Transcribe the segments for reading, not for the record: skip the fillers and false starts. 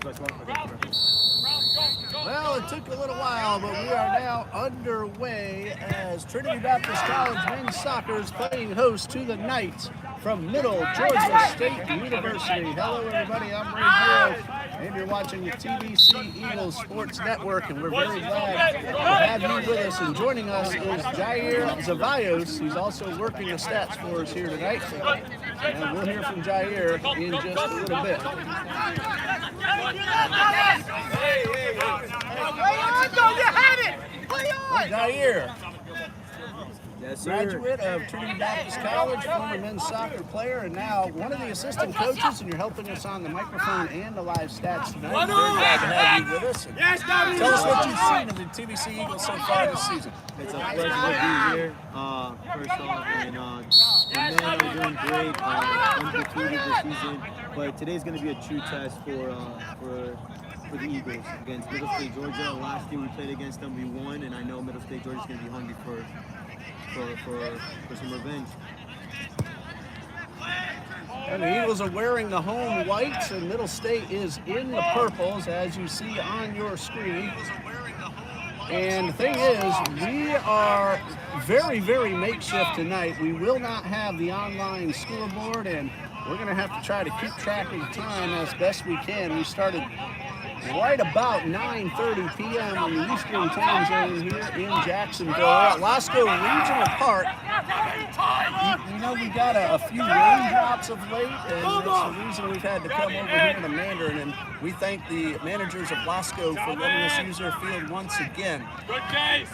Well, it took a little while, but we are now underway as Trinity Baptist College men's soccer is playing host to the Knights from Middle Georgia State University. Hello, everybody. I'm Ray Gill, and you're watching the TBC Eagles Sports Network, and we're very glad to have you with us. And joining us is Jair Zavaios. He's also working the stats for us here tonight, and we'll hear from Jair in just a little bit. Jair. Yes, sir. Graduate of Trinity Baptist College, former men's soccer player, and now one of the assistant coaches, and you're helping us on the microphone and the live stats tonight. We're very glad to have you with us. Tell us what you've seen of the TBC Eagles so far this season. It's a pleasure to be here, first off, and the men are doing great, undefeated this season, but today's going to be a true test for the Eagles against Middle State Georgia. Last year we played against them, we won, and I know Middle State Georgia's going to be hungry for some revenge. And the Eagles are wearing the home whites, and Middle State is in the purples, as you see on your screen. And the thing is, we are very, very makeshift tonight. We will not have the online scoreboard, and we're going to have to try to keep track of the time as best we can. We started right about 9:30 p.m. in the Eastern Time Zone here in Jacksonville at Lasco Regional Park. You know, we got a few raindrops of late, and that's the reason we've had to come over here to Mandarin. And we thank the managers of Lasco for letting us use their field once again. Good case.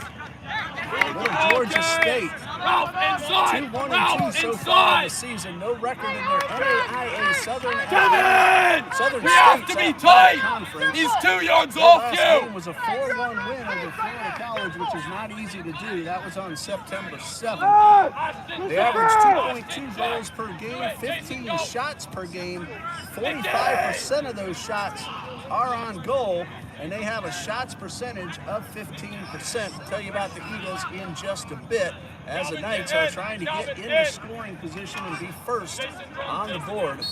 Little Georgia State, 2-1-2 so far this season. No record in their NAIA Southern State have to be tight. Conference. He's 2 yards Their off last you. game was a 4-1 win over Florida College, which is not easy to do. That was on September 7th. They averaged 2.2 goals per game, 15 shots per game. 45% of those shots are on goal, and they have a shots percentage of 15%. I'll tell you about the Eagles in just a bit, as the Knights are trying to get into scoring position and be first on the board.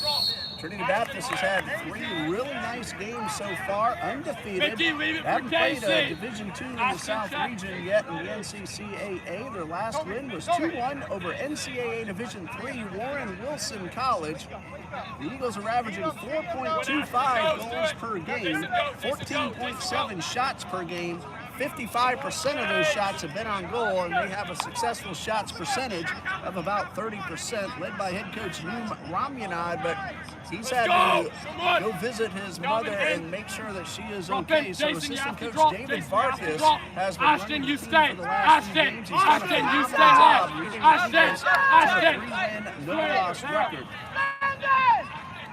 Trinity Baptist has had 3 really nice games so far, undefeated. Haven't played a Division II in the South region yet in the NCCAA. Their last win was 2-1 over NCAA Division III Warren Wilson College. The Eagles are averaging 4.25 goals per game, 14.7 shots per game. 55% of those shots have been on goal, and they have a successful shots percentage of about 30%, led by head coach Noom Ramyanad, but he's had to go visit his mother and make sure that she is okay. So assistant coach David Vargas has been running the team for the last few games. He's done a phenomenal job leading the Eagles to a 3-win, no-loss record.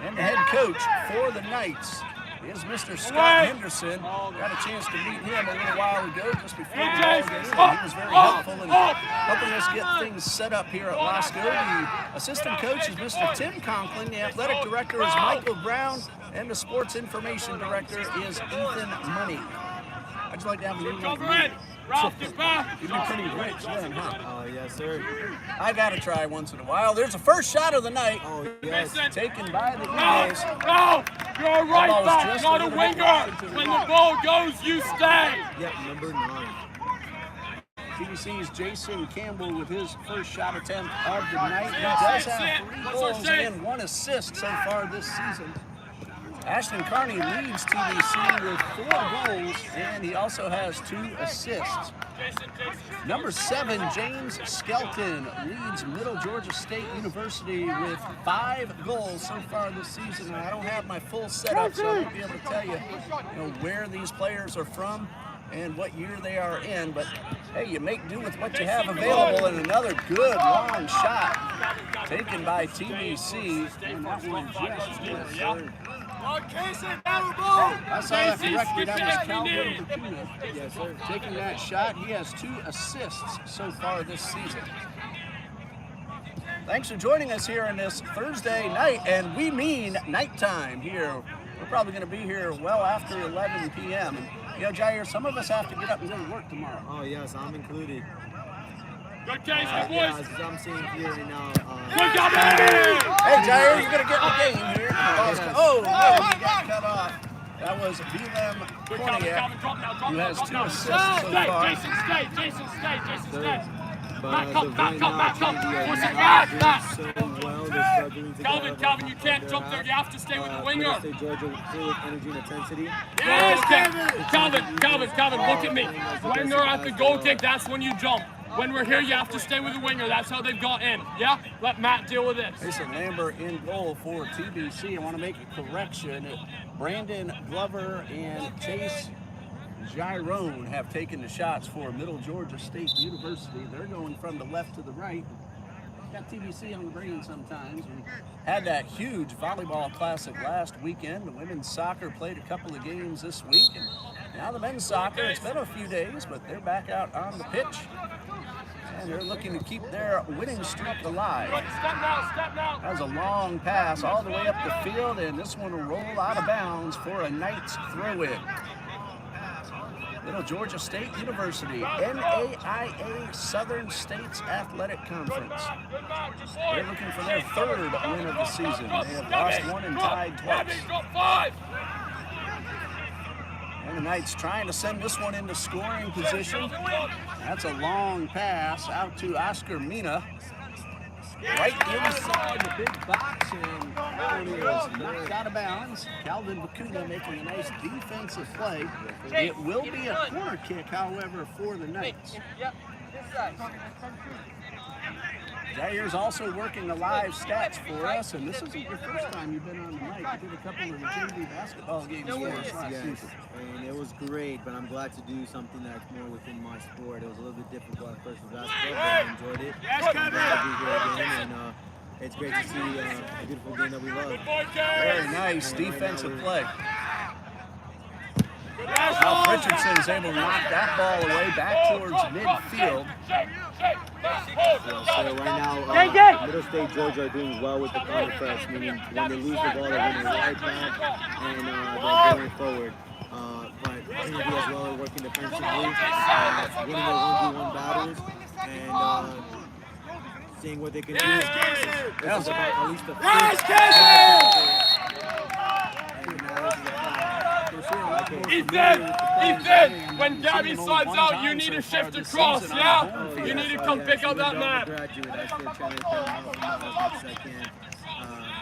And the head coach for the Knights is Mr. Scott Henderson. Got a chance to meet him a little while ago, just before the ball game. He was very helpful in helping us get things set up here at Lasco. The assistant coach is Mr. Tim Conklin. The athletic director is Michael Brown, and the sports information director is Ethan Money. I'd just like to have a little You'd be pretty rich then, huh? Oh, yes, sir. I gotta try once in a while. There's a first shot of the night. Oh, yes. Taken by the Eagles. No, you're a right back, not a winger. When the ball goes, you stay. Yep, number 9. TBC's Jason Campbell with his first shot attempt of the night. He does have 3 goals and 1 assist so far this season. Ashton Carney leads TBC with 4 goals, and he also has 2 assists. Number 7, James Skelton, leads Middle Georgia State University with 5 goals so far this season. And I don't have my full setup, so I won't be able to tell you, where these players are from and what year they are in. But hey, you make do with what you have available, and another good long shot taken by TBC, and that one just missed. Oh, I saw that correctly. That was Calvin Bacuna. Yes, sir. Taking that shot. He has 2 assists so far this season. Thanks for joining us here on this Thursday night, and we mean nighttime here. We're probably going to be here well after 11 p.m. And, Jair, some of us have to get up and go to work tomorrow. Oh, yes, I'm included. Good case, boys. Yeah, as I'm seeing here right now. Good job, Hey, Jair, you're going to get in the game here. Yes. Oh, no, he got cut off. That was Vilem Korniak, who has 2 assists so Stay, far. Jason, stay. Jason, stay. Jason, stay. But Back the up, back right up, now, back up. TBC are What's it, not back, doing back. so well. They're struggling to get out of Calvin, you their can't jump there. half. You have to stay with the winger. Middle State Georgia full of energy and intensity. Yes, Calvin, look at me. When they're at the goal kick, that's when you jump. When we're here, you have to stay with the winger. That's how they've got in. Yeah? Let Matt deal with this. Mason Lambert in goal for TBC. I want to make a correction. Brandon Glover and Chase Girone have taken the shots for Middle Georgia State University. They're going from the left to the right. Got TBC on the brain sometimes. We had that huge volleyball classic last weekend. The women's soccer played a couple of games this week. And now the men's soccer, it's been a few days, but they're back out on the pitch. And they're looking to keep their winning streak alive. Step now. That was a long pass all the way up the field, and this one will roll out of bounds for a Knights throw-in. Middle Georgia State University, NAIA Southern States Athletic Conference. They're looking for their 3rd win of the season. They have lost 1 and tied twice. And the Knights trying to send this one into scoring position. That's a long pass out to Oscar Mina. Right inside the big box, and that one is knocked out of bounds. Calvin Bakuna making a nice defensive play. It will be a corner kick, however, for the Knights. Jair's also working the live stats for us, and this isn't your first time you've been on the mic. You did a couple of JV basketball games for us last season. And it was great, but I'm glad to do something that's more within my sport. It was a little bit difficult at first with basketball, but I enjoyed it. I'm glad to be here again, and it's great to see a beautiful game that we love. Very nice defensive play. Ralph Richardson is able to knock that ball away back towards midfield. So right now, Middle State Georgia are doing well with the counter press, meaning when they lose the ball, they're winning right back and they're going forward. But Trinity as well are working defensively, winning their 1v1 battles, and seeing what they can do. This is about at least the Ethan, when Gabby slides out, you need to shift across, yeah? You need to come pick up that man.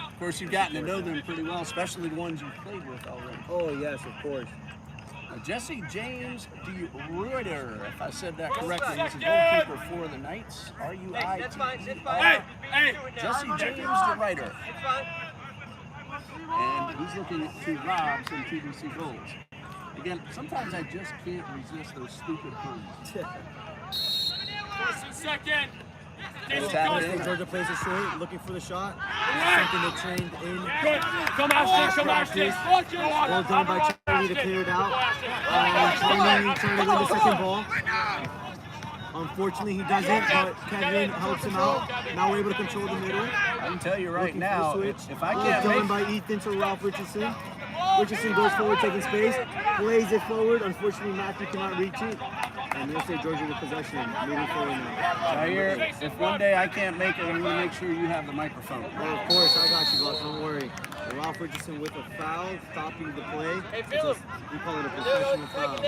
Of course, you've gotten to know them pretty well, especially the ones you've played with already. Oh, yes, of course. Jesse James De Ruyter, if I said that correctly, he's a goalkeeper for the Knights. R-U-I-T-E-R. Hey. Jesse James De Ruyter. And he's looking to rob some TBC goals. Again, sometimes I just can't resist those stupid puns. First and second. Georgia plays it short, looking for the shot. Something they trained in. Come Ashton. Well done by Charlie to clear it out. Trying to win the second ball. Unfortunately, he doesn't, but Kevin helps him out. Now we're able to control the middle. I can tell you right now, if I can't done make... by Ethan to Ralph Richardson. Richardson goes forward, taking space, plays it forward. Unfortunately, Matthew cannot reach it. And Middle State Georgia with possession, moving forward now. Jair, if one day I can't make it, I'm going to make sure you have the microphone. Well, of course, I got you, boss. Don't worry. Ralph Richardson with a foul, stopping the play. We call it a professional foul.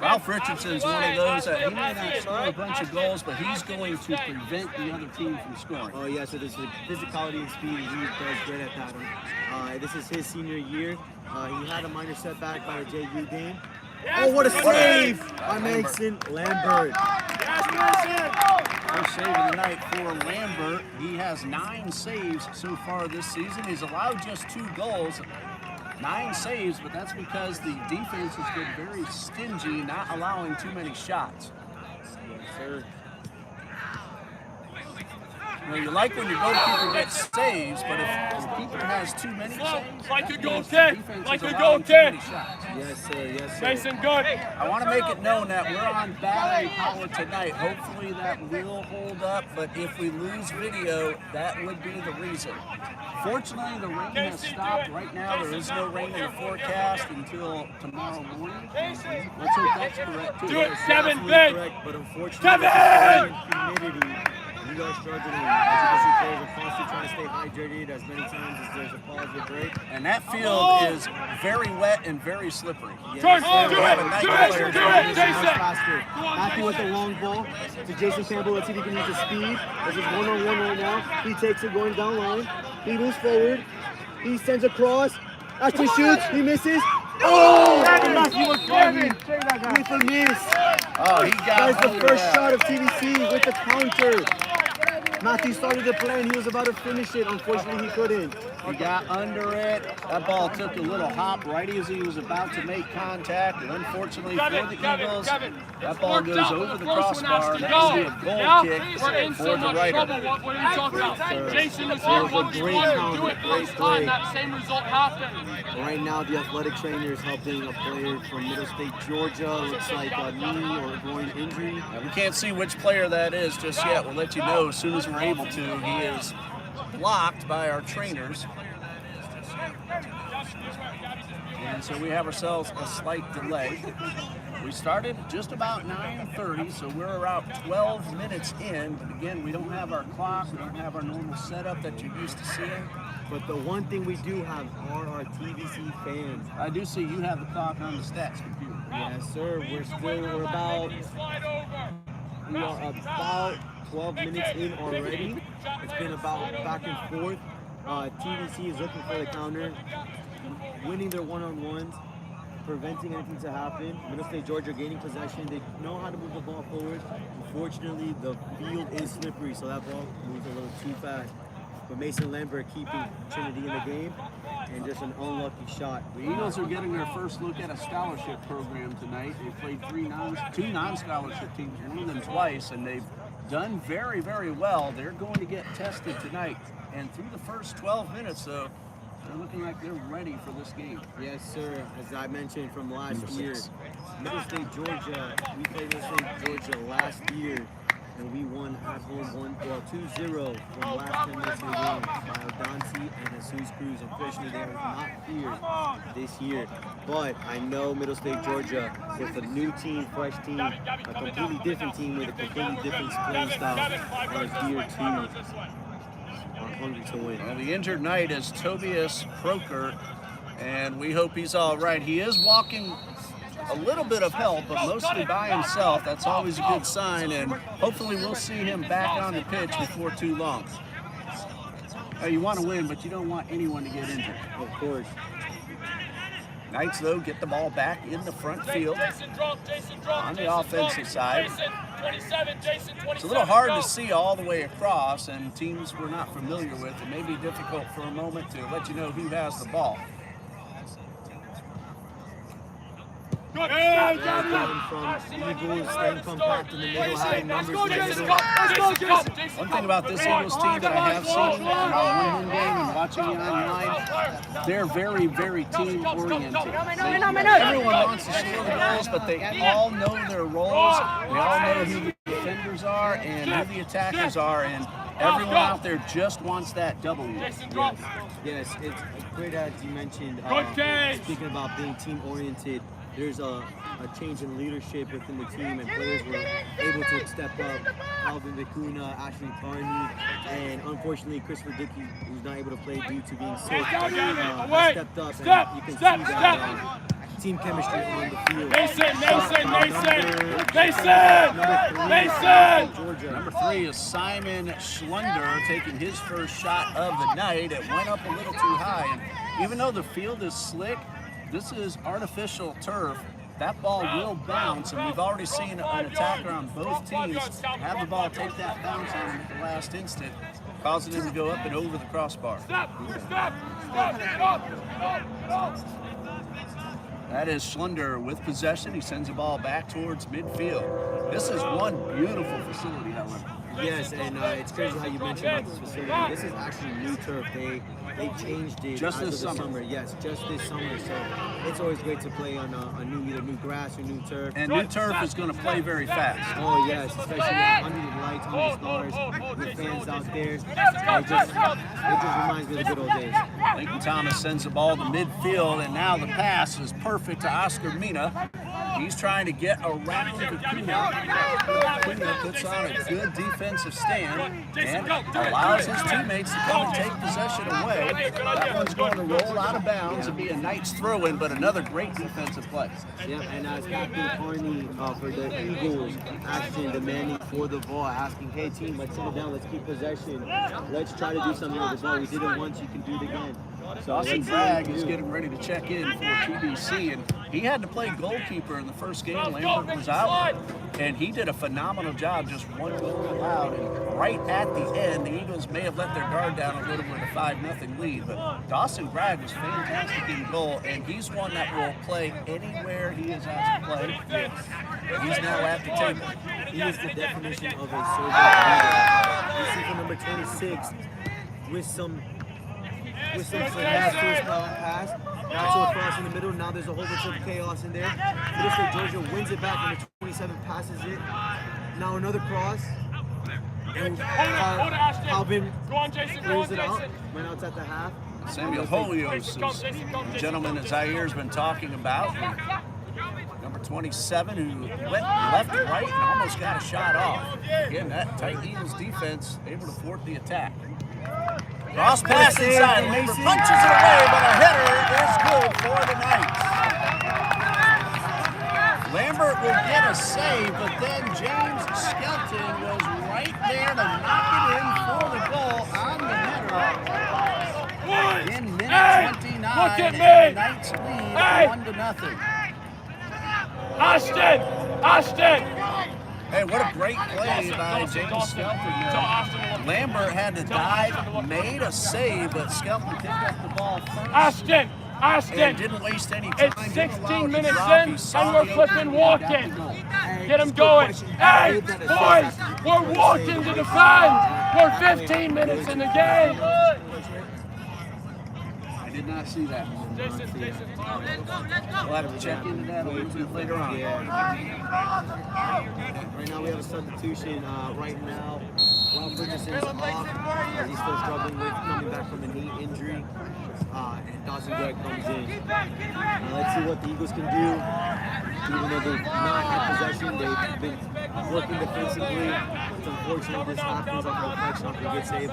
Ralph Richardson's one of those that he may not score a bunch of goals, but he's going to prevent the other team from scoring. Oh, yeah, so there's physicality and speed. He does great at that. This is his senior year. He had a minor setback by the JU game. Oh, what a save by Mason Lambert. First save of the night for Lambert. He has 9 saves so far this season. He's allowed just 2 goals. 9 saves, but that's because the defense has been very stingy, not allowing too many shots. Yes, sir. You know, you like when your goalkeeper gets saves, but if the keeper has too many saves, like a goal the kick, defense like is a allowing goal too many kick. shots. Yes, sir. Yes, sir. Mason, good. I want to make it known that we're on battery power tonight. Hopefully that will hold up, but if we lose video, that would be the reason. Fortunately, the rain has stopped. Right now, there is no rain in the forecast until tomorrow morning. Let's hope that's correct, too. Do it, Kevin, Absolutely big. correct, but unfortunately, Kevin! humidity, we we are struggling. As you can see, players are constantly trying to stay hydrated as many times as there's a pause or break. And that field is very wet and very slippery. Yes, George, sir. do We it, have a night do player it, do trying to it, do much Jason. faster. Matthew with the long ball to Jason Campbell. Let's see if he can use his speed. This is one-on-one right now. He takes it going down line. He moves forward. He sends a cross. Ashton shoots. He misses. Oh! Matthew again with a miss. Oh, he got That is the under first that. shot of TBC with the counter. Matthew started the play and he was about to finish it. Unfortunately, he couldn't. He got under it. That ball took a little hop right as he was about to make contact. And unfortunately for the Eagles, that ball goes over the crossbar. And that'll be a goal kick We're in for so the much Rider. trouble. What are you talking about? Jason was That here was a once great once. counter, Do it great first play. time. That same result happened. Right now, the athletic trainer is helping a player from Middle State, Georgia. Looks like a knee or groin injury. Now, we can't see which player that is just yet. We'll let you know as soon as we're able to. He is blocked by our trainers. And so we have ourselves a slight delay. We started just about 9:30, so we're about 12 minutes in. But again, we don't have our clock. We don't have our normal setup that you're used to seeing. But the one thing we do have are our TBC fans. I do see you have the clock on the stats computer. Yes, sir. We're about 12 minutes in already. It's been about back and forth. TBC is looking for the counter, winning their one-on-ones, preventing anything to happen. Middle State Georgia gaining possession. They know how to move the ball forward. Unfortunately, the field is slippery, so that ball moves a little too fast. But Mason Lambert keeping Trinity in the game, and just an unlucky shot. The Eagles are getting their first look at a scholarship program tonight. They played two non-scholarship teams, one of them twice, and they've done very, very well. They're going to get tested tonight. And through the first 12 minutes, though, they're looking like they're ready for this game. Yes, sir. As I mentioned from last year, Middle State Georgia, we played Middle State Georgia last year, and we won at home 2-0 from last 10 minutes of the game by Odansi and Jesus Cruz. Unfortunately, they are not here this year. But I know Middle State Georgia, with a new team, fresh team, a completely different team with a completely different playing style, are here too. Are hungry to win. Well, the injured knight is Tobias Croker, and we hope he's all right. He is walking a little bit of help, but mostly by himself. That's always a good sign, and hopefully we'll see him back on the pitch before too long. You want to win, but you don't want anyone to get injured. Of course. Knights, though, get the ball back in the front field on the offensive side. It's a little hard to see all the way across, and teams we're not familiar with. It may be difficult for a moment to let you know who has the ball. From Eagles, staying compact in the middle, having numbers in the middle. One thing about this Eagles team that I have seen in the one-home game and watching it online, they're very, very team-oriented. Everyone wants to score the goals, but they all know their roles. They all know who the defenders are and who the attackers are, and everyone out there just wants that W. Yes, it's great as you mentioned. Speaking about being team-oriented, there's a change in leadership within the team, and players were able to step up. Alvin Vicuna, Ashley Carney, and unfortunately Christopher Dickey, who's not able to play due to being sick, stepped up, and you can see that team chemistry on the field. Mason! Number 3 is Simon Schlunder taking his first shot of the night. It went up a little too high, and even though the field is slick, this is artificial turf. That ball will bounce, and we've already seen an attacker on both teams have the ball take that bounce on the last instant, causing him to go up and over the crossbar. That is Schlunder with possession. He sends the ball back towards midfield. This is one beautiful facility, however. Yes, and it's crazy how you mentioned about this facility. This is actually new turf. They changed it Just as this of the summer. Yes, just this summer. So it's always great to play on either new grass or new turf. And new turf is going to play very fast. Oh yes, especially under the lights, under the stars, with fans out there. It just reminds me of the good old days. Lincoln Thomas sends the ball to midfield, and now the pass is perfect to Oscar Mina. He's trying to get around Vicuna puts on a good defensive stand and allows his teammates to come and take possession away. That one's going to roll out of bounds and be a Knights throw-in, but another great defensive play. Yeah, and as Captain Carney for the Eagles, action demanding for the ball, asking, hey team, let's sit it down, let's keep possession, let's try to do something with this ball. We did it once, you can do it again. So Dawson Bragg is getting ready to check in for TBC, and he had to play goalkeeper in the first game. Lambert was out, and he did a phenomenal job, just one goal allowed. And right at the end, the Eagles may have let their guard down a little with a 5-0 lead, but Dawson Bragg was fantastic in goal, and he's one that will play anywhere he is asked to play. He's now at the table. He is the definition of a servant leader. You see for number 26 with some finesse to his pass. Natural cross in the middle. Now there's a whole bunch of chaos in there. Middle State Georgia wins it back when the 27 passes it. Now another cross. And Alvin clears it out. Went out at the half. Samuel Holios is the gentleman that Zaire's been talking about. Number 27 who went left and right and almost got a shot off. Again, that tight Eagles defense able to thwart the attack. Cross pass inside. Lambert punches it away, but a header is good for the Knights. Lambert will get a save, but then James Skelton was right there to knock it in for the goal on the header. In minute 29, and the Knights lead 1-0. Ashton! Hey, what a great play by James Skelton there. Lambert had to dive, made a save, but Skelton picked up the ball first. Ashton! And didn't waste any time. It's 16 minutes in, and we're flipping walking. Get him going. Hey, boys, we're walking to defend. We're 15 minutes in the game. I did not see that. We'll have to check into that a little bit later on. Right now we have a substitution. Right now, Ralph Richardson's off. He's still struggling with coming back from a knee injury. And Dawson Gregg comes in. Let's see what the Eagles can do. Even though they've not had possession, they've been working defensively. It's unfortunate this happens off the deflection after a good save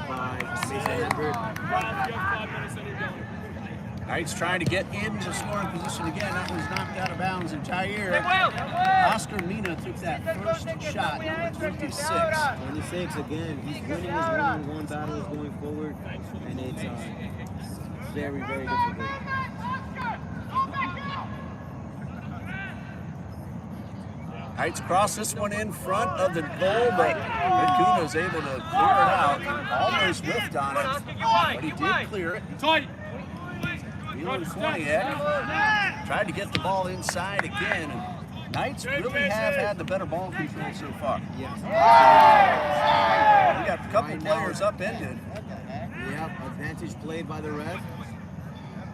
by Mason Lambert. Knights trying to get into scoring position again. That was knocked out of bounds. And Jair, Oscar Mina took that first shot, number 26. 26 again. He's winning his one-on-one battles going forward, and it's very, very difficult. Knights cross this one in front of the goal, but Vicuna is able to clear it out. Almost whiffed on it, but he did clear it. Wheelan Kwaniak tried to get the ball inside again. And Knights really have had the better ball control so far. Yes. We got a couple players upended. Yep, advantage played by the ref.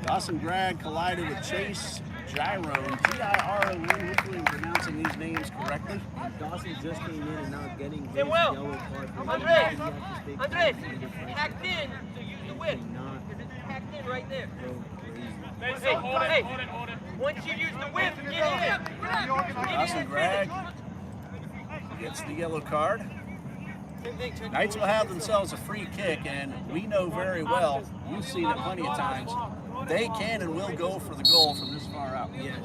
Dawson Bragg collided with Chase Gyro, G-I-R-O-N. Hopefully I'm pronouncing these names correctly. And Dawson just came in and now getting his yellow card. Andres, hacked in to use the whip. Because it's hacked in right there. Hold it. Once you use the whip, get in. Dawson Bragg gets the yellow card. Knights will have themselves a free kick, and we know very well, we've seen it plenty of times, they can and will go for the goal from this far out. Yes.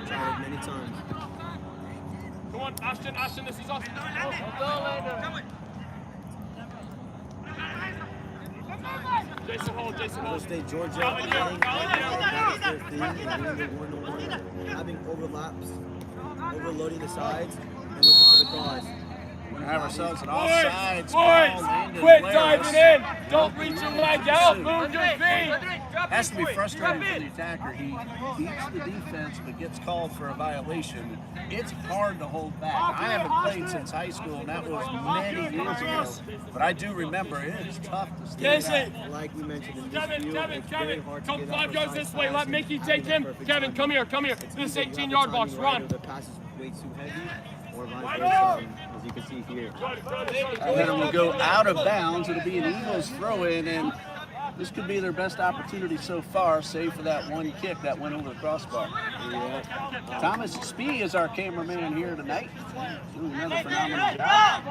Tried it many times. Come on, Ashton, this is us. Jason Hall. State Georgia having overlaps, overloading the sides, and looking for the cross. We're going to have ourselves an offside call. Quit diving in. Don't reach your leg out. Move your feet. Has to be frustrating for the attacker. He beats the defense but gets called for a violation. It's hard to hold back. I haven't played since high school, and that was many years ago. But I do remember it is tough to stay back. Like we mentioned in this field, it's very hard to come get 5 out yards for this side way. Let passes. Mickey take him. Kevin, come here. This 18-yard box. Run. The pass is way too heavy, or vice versa, as you can see here. And then we'll go out of bounds. It'll be an Eagles throw-in, and This could be their best opportunity so far, save for that one kick that went over the crossbar. Yeah. Thomas Spee is our cameraman here tonight. Doing another phenomenal job.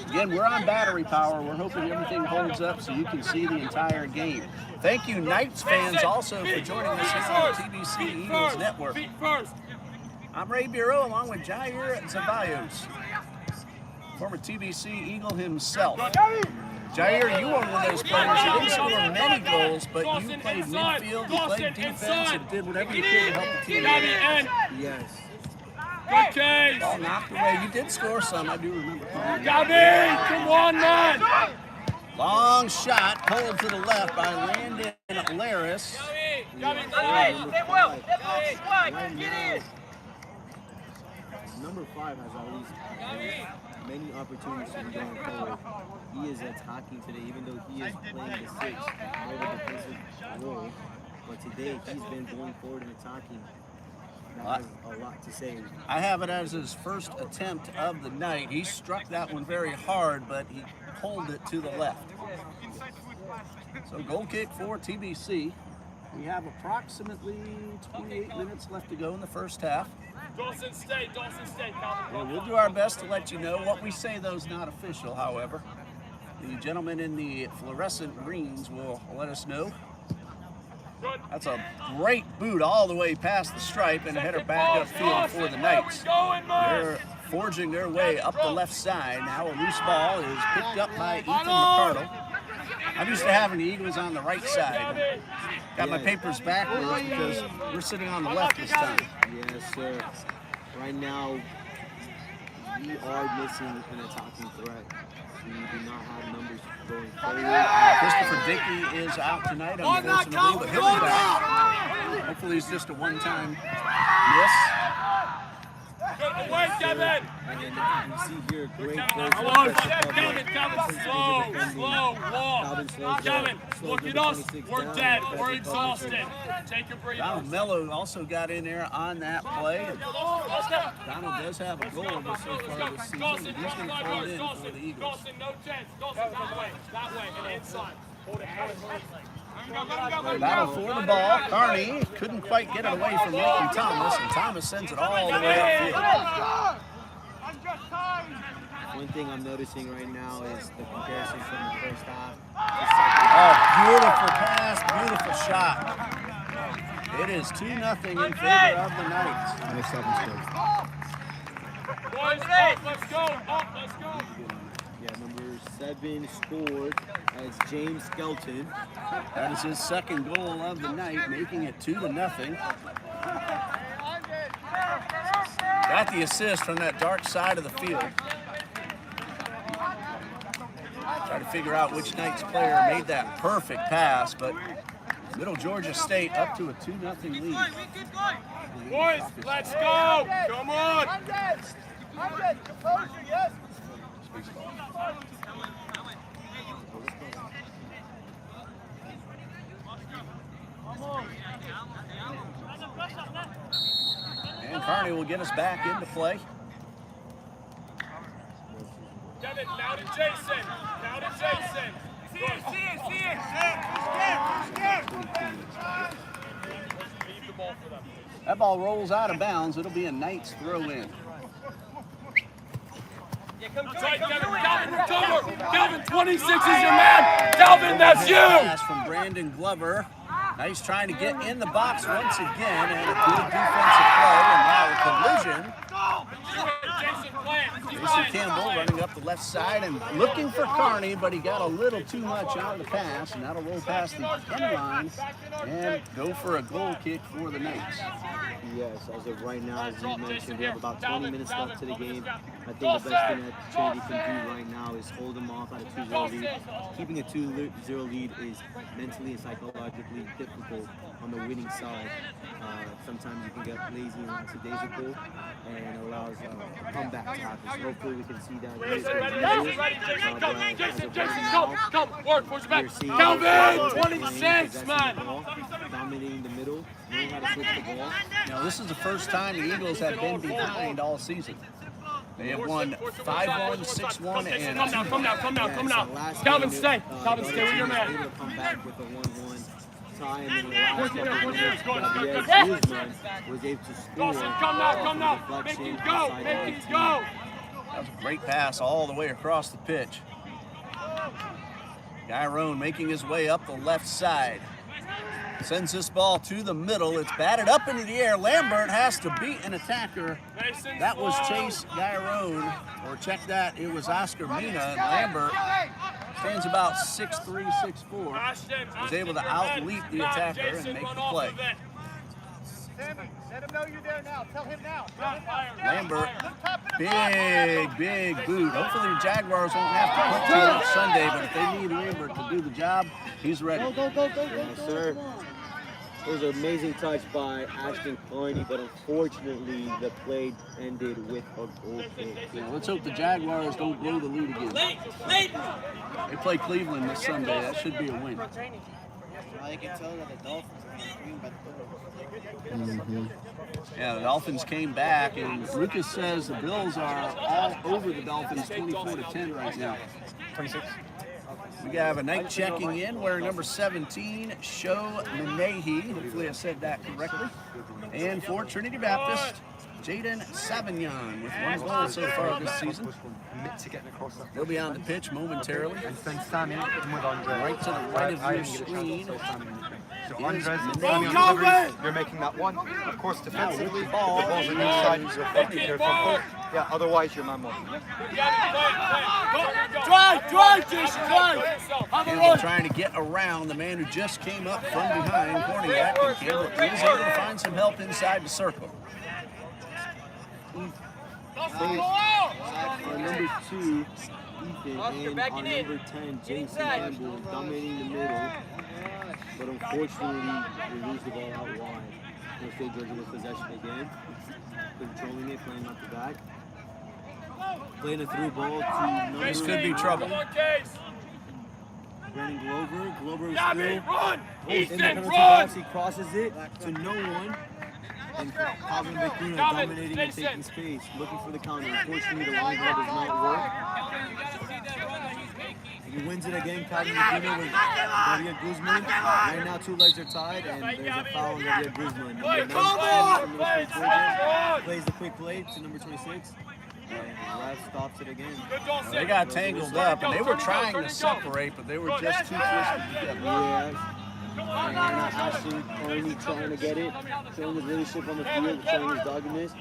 Again, we're on battery power. We're hoping everything holds up so you can see the entire game. Thank you, Knights fans, also for joining us here on the TBC Eagles Network. Feet first. I'm Ray Bureau along with Jair Zavallos, former TBC Eagle himself. Jair, you were one of those players who didn't score many goals, but you played midfield, you played defense, and did whatever you could to help the team. Yes. Good case. Ball knocked away. You did score some, I do remember. Gabby, come on, man. Long shot, pulled to the left by Landon Laris. Right now, number 5 has at least many opportunities to be going forward. He is attacking today, even though he is playing the 6, more of a defensive role. But today, he's been going forward and attacking. That has a lot to say. I have it as his first attempt of the night. He struck that one very hard, but he pulled it to the left. So goal kick for TBC. We have approximately 28 minutes left to go in the first half. Dawson State, Calvin. Well, we'll do our best to let you know. What we say, though, is not official, however. The gentleman in the fluorescent greens will let us know. That's a great boot all the way past the stripe and a header back upfield for the Knights. They're forging their way up the left side. Now a loose ball is picked up by Ethan McCardle. I'm used to having the Eagles on the right side. Got my papers backwards because we're sitting on the left this time. Yes, sir. Right now, we are missing an attacking threat. We do not have numbers going forward. Christopher Dickey is out tonight, unfortunately, but he'll be back. Hopefully it's just a one-time miss. Good away, Kevin. And then you see here, great Kevin, first slow, walk. Kevin, look at us. We're dead. We're exhausted. Take a breather. Donald Mello also got in there on that play. Donald does have a goal so far this season. He's going to throw it in for the Eagles. Dawson, no chance. Dawson, that way, and inside. Hold it. Battle for the ball. Carney couldn't quite get it away from Lincoln Thomas, and Thomas sends it all the way upfield. One thing I'm noticing right now is the comparison from the first half to Oh, beautiful pass, beautiful shot. It is 2-0 in favor of the Knights. Boys, let's go. Let's go. Yeah, number 7 scored as James Skelton. That is his second goal of the night, making it 2-0. Got the assist from that dark side of the field. Try to figure out which Knights player made that perfect pass, but Middle Georgia State up to a 2-0 lead. Boys, let's go. Come on. And Carney will get us back into play. Kevin, now to Jason. See it. Leave the ball for them. That ball rolls out of bounds. It'll be a Knights throw in. That's right, Calvin, 26 is your man. Calvin, that's you. Pass from Brandon Glover. Nice trying to get in the box once again, and a good defensive play, and now a collision. Jason Campbell running up the left side and looking for Carney, but he got a little too much on the pass, and that'll roll past the end line and go for a goal kick for the Knights. Yes, as of right now, as you mentioned, we have about 20 minutes left to the game. I think the best thing that Trinity can do right now is hold them off at a 2-0 lead. Keeping a 2-0 lead is mentally and psychologically difficult on the winning side. Sometimes you can get lazy and lackadaisical, and it allows a comeback to happen. So hopefully we can see that. Come, work, push back. Calvin, 26, man. Dominating the middle, knowing how to switch the ball. Now, this is the first time the Eagles have been behind all season. They have won 5-1, 6-1, and Come now. Calvin, stay. Calvin, stay with your man. Able to come back with a 1-1. tie, and then in the last couple of minutes, Gabriel Guzman was able to score. Dawson, come now. Deflection Make it go. inside Make the it 18. go. That was a great pass all the way across the pitch. Gyrone making his way up the left side. Sends this ball to the middle. It's batted up into the air. Lambert has to beat an attacker. That was Chase Gyrone, or check that, it was Oscar Mina. Lambert stands about 6'3", 6'4", was able to out-leap the attacker and make the play. Sammy, let him know you're there now. Tell him now. Lambert, big boot. Hopefully the Jaguars won't have to put too much Sunday, but if they need Lambert to do the job, he's ready. Go, yes, sir. It was an amazing touch by Ashton Carney, but unfortunately the play ended with a goal kick. Yeah, let's hope the Jaguars don't blow the lead again. They play Cleveland this Sunday. That should be a win. I can tell that the Dolphins are screaming by the Yeah, the Dolphins came back, and Lucas says the Bills are all over the Dolphins 24-10 right now. 26. We have a night checking in wearing number 17, Sho Menehi. Hopefully I said that correctly. And for Trinity Baptist, Jaden Savignon with 1 goal so far this season. He'll be on the pitch momentarily. Right to the right of your screen. You're making that one. Of course, defensively, the ball's on the inside. You're affecting your front foot. Yeah, otherwise you're man more. Drive, Jason, drive. Campbell trying to get around the man who just came up from behind, Corniak, and Campbell is able to find some help inside the circle. Our number 2, Ethan, and our number 10, Jason Campbell, dominating the middle. But unfortunately, we lose the ball out wide. We'll stay Georgia with possession again. Controlling it, playing off the back. Playing a through ball to number... This could be trouble. Brandon Glover. Glover is Run! still in the Ethan, penalty run! box. He crosses it to no one. And Calvin Bacuna dominating and taking space, looking for the counter. Unfortunately, the long ball does not work. He wins it again, Calvin Bacuna with Gabriel Guzman. Right now, 2 legs are tied, and there's a foul on Gabriel Guzman. Number 19 plays the quick play to number 26. And Raf stops it again. They got tangled up, and they were trying to separate, but they were just too twisted together. Yeah. And Ashton Carney trying to get it, showing his leadership on the field, showing his doggedness.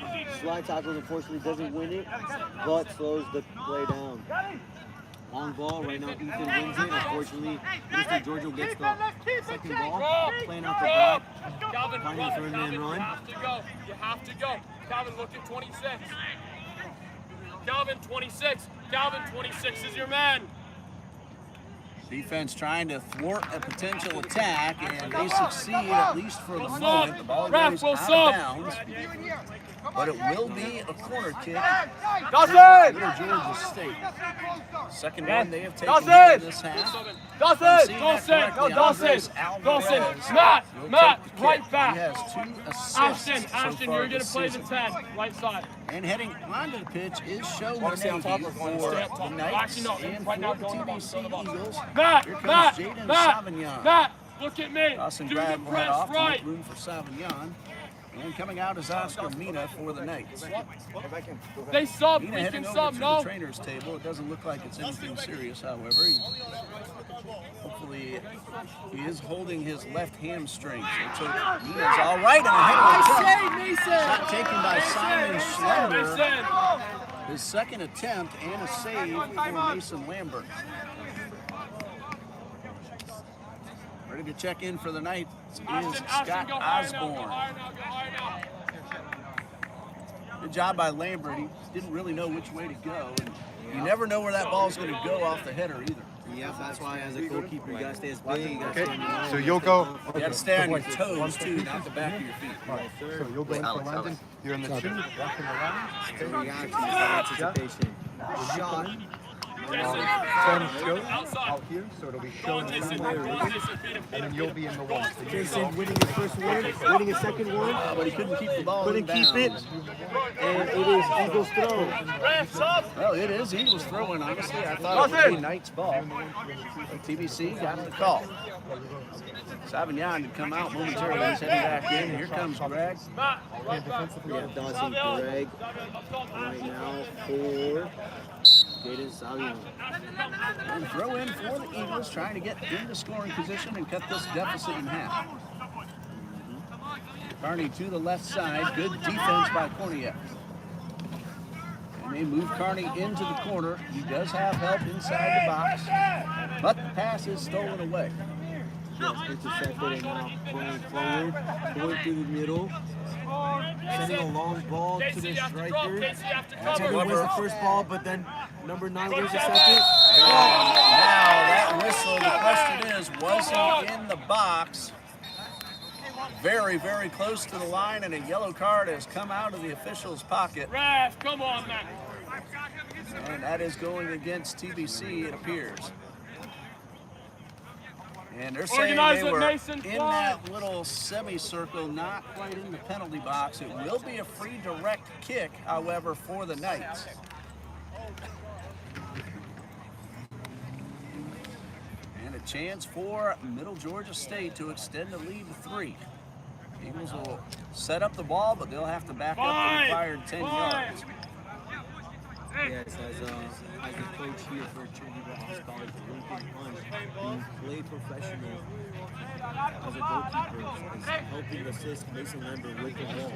Slide tackles, unfortunately, doesn't win it, but slows the play down. Long ball, right now Ethan wins it. Unfortunately, Mr. Georgia gets the second ball, playing out the back, finding a third-man run. You have to go. Calvin, look at 26. Calvin, 26. Calvin, 26 is your man. Defense trying to thwart a potential attack, and they succeed, at least for the moment. The ball goes out of bounds, but it will be a corner kick for Georgia State. Second one they have taken in this half. Dawson, Matt, right back. He has 2 assists Ashton, you're going to play the 10, right side. And heading onto the pitch is Sho Menehi for the Knights and for the TBC Eagles. Here comes Jaden Savignon. Matt, look at me. Dawson Do the grabbed press off to right. make room for Savignon. And coming out is Oscar Mina for the Knights. They sub, Mina we heading can over sub, to no? the trainer's table. It doesn't look like it's anything serious, however. Hopefully, he is holding his left hamstring. So Mina's all right, and a head of shot taken by Simon Schlender. His second attempt and a save for Mason Lambert. Ready to check in for the night is Scott Osborne. Good job by Lambert. He didn't really know which way to go. And you never know where that ball's going to go off the header either. Yeah, that's why as a goalkeeper you gotta stay as big. You gotta stay on your line. So you'll go. You got to stay on your toes too, not the back of your feet. Right. So you'll go in for landing. You're in the 2, walking around. Reaction, anticipation. Shot. From show Outside. out here, so it'll be Go shown on, Jason. somewhere, Go on, Jason. Feed him, feed and then him, you'll feed be him. in the Go. one. So you Jason winning his first one, winning his second one, But he couldn't keep the ball couldn't in keep it, bounds. and it is Eagles throw. Well, it is Eagles throwing, honestly. I thought it would be Knight's ball. But TBC got the call. Savignon had come out momentarily. He's heading back in. Here comes Greg. Yeah, Dawson Greg right now for Jaden Savion. And throw in for the Eagles, trying to get into scoring position and cut this deficit in half. Carney to the left side. Good defense by Korniak. And they move Carney into the corner. He does have help inside the box, but the pass is stolen away. Yes, intercepted and now playing forward, going through the middle, sending a long ball to Casey, the you have to drop. striker. Casey, you have to Taylor cover. wins the first ball, but then number 9 wins the second. Now that whistle, the question is, was he in the box? Very, very close to the line, and a yellow card has come out of the official's pocket. Ref, come on, man. And that is going against TBC, it appears. And they're saying Organize they it, were Mason, in fly. that little semicircle, not quite in the penalty box. It will be a free direct kick, however, for the Knights. And a chance for Middle Georgia State to extend the lead to 3. Eagles will set up the ball, but they'll have to back up the required 10 yards. Yes, as a coach here for Trinity Ross College, Lincoln Punch, he played professional as a goalkeeper, is helping assist Mason Lambert with the ball.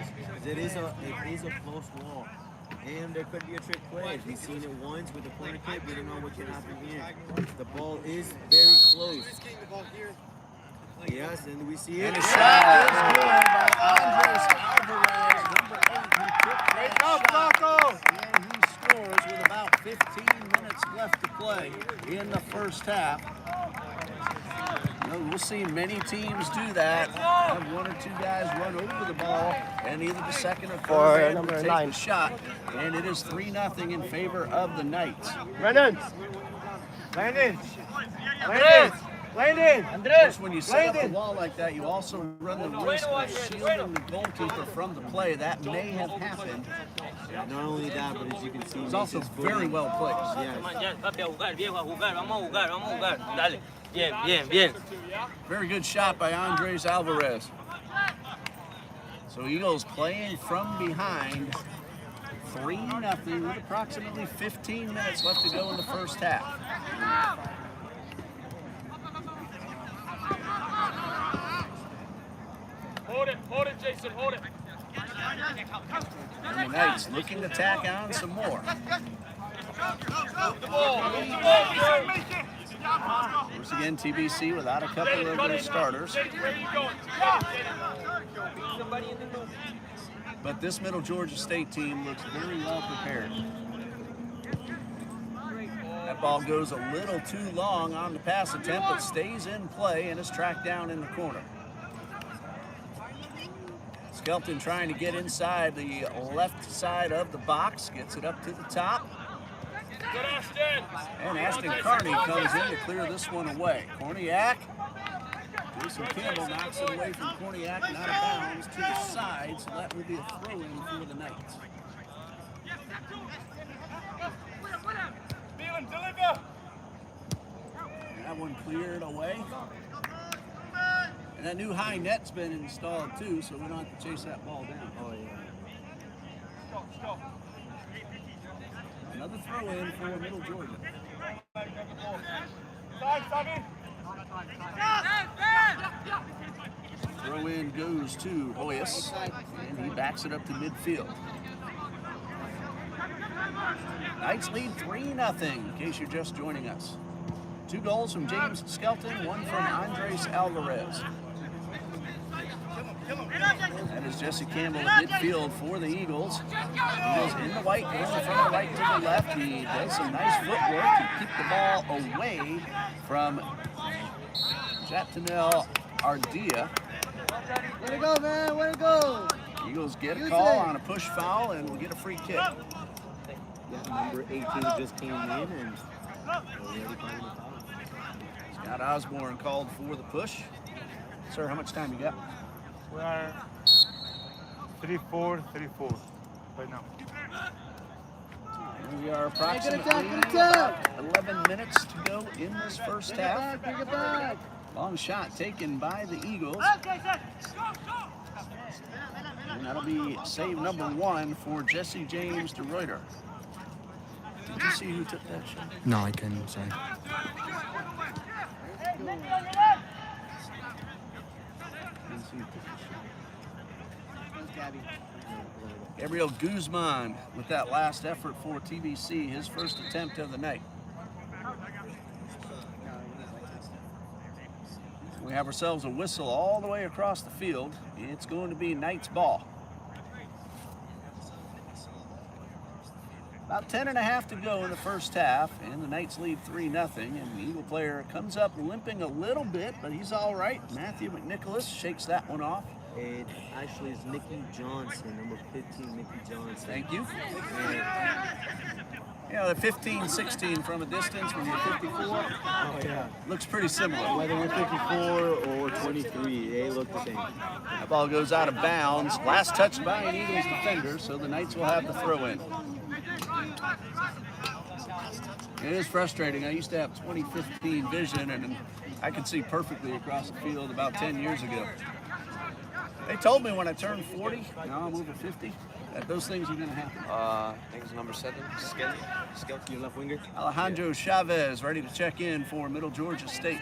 It is a close wall, and there could be a trick play. We've seen it once with the corner kick. We don't know what can happen here. The ball is very close. Yes, and we see it. And the shot is good by Andres Alvarez, number 8, who took that shot. And he scores with about 15 minutes left to play in the first half. You know, we'll see many teams do that. Have one or two guys run over the ball, and either the second or third man will take the shot. And it is 3-0 in favor of the Knights. Landon! Of course, when you set up the wall like that, you also run the risk of shielding the goalkeeper from the play. That may have happened. Not only that, but as you can see, It's also very well placed. Yes. Very good shot by Andres Alvarez. So Eagles playing from behind, 3-0 with approximately 15 minutes left to go in the first half. Hold it, Jason, hold it. And the Knights looking to tack on some more. Once again, TBC without a couple of their starters. But this Middle Georgia State team looks very well prepared. That ball goes a little too long on the pass attempt, but stays in play and is tracked down in the corner. Skelton trying to get inside the left side of the box, gets it up to the top. Good, Ashton. And Ashton Carney comes in to clear this one away. Korniak, Jason Campbell knocks it away from Korniak and out of bounds to the side, so that will be a throw-in for the Knights. And that one cleared away. And that new high net's been installed too, so we don't have to chase that ball down. Oh, yeah. Another throw-in for Middle Georgia. Throw-in goes to Hoyas, and he backs it up to midfield. Knights lead 3-0, in case you're just joining us. 2 goals from James Skelton, 1 from Andres Alvarez. That is Jesse Campbell at midfield for the Eagles. Eagles in the white, going from the right to the left. He does some nice footwork to keep the ball away from Jatanel Ardea. Way to go, man. Way to go. Eagles get a call on a push foul and will get a free kick. Yeah, number 18 just came in and Scott Osborne called for the push. Sir, how much time you got? We are 34 right now. We are approximately 11 minutes to go in this first half. Long shot taken by the Eagles. And that'll be save number 1 for Jesse James DeReuter. Did you see who took that shot? No, I couldn't, sorry. Gabriel Guzman with that last effort for TBC, his first attempt of the night. We have ourselves a whistle all the way across the field. It's going to be Knights ball. About 10.5 to go in the first half, and the Knights lead 3-0. And the Eagle player comes up limping a little bit, but he's all right. Matthew McNicholas shakes that one off. It actually is Mickey Johnson, number 15, Mickey Johnson. Thank you. And, You know, the 15-16 from a distance when you're 54 oh yeah, looks pretty similar. whether we're 54 or 23, they look the same. That ball goes out of bounds. Last touched by an Eagles defender, so the Knights will have the throw in. It is frustrating. I used to have 20/15 vision, and I could see perfectly across the field about 10 years ago. They told me when I turned 40, now I'm over 50, that those things are going to happen. I think it's number 7, Skelton, your left winger. Alejandro Chavez ready to check in for Middle Georgia State.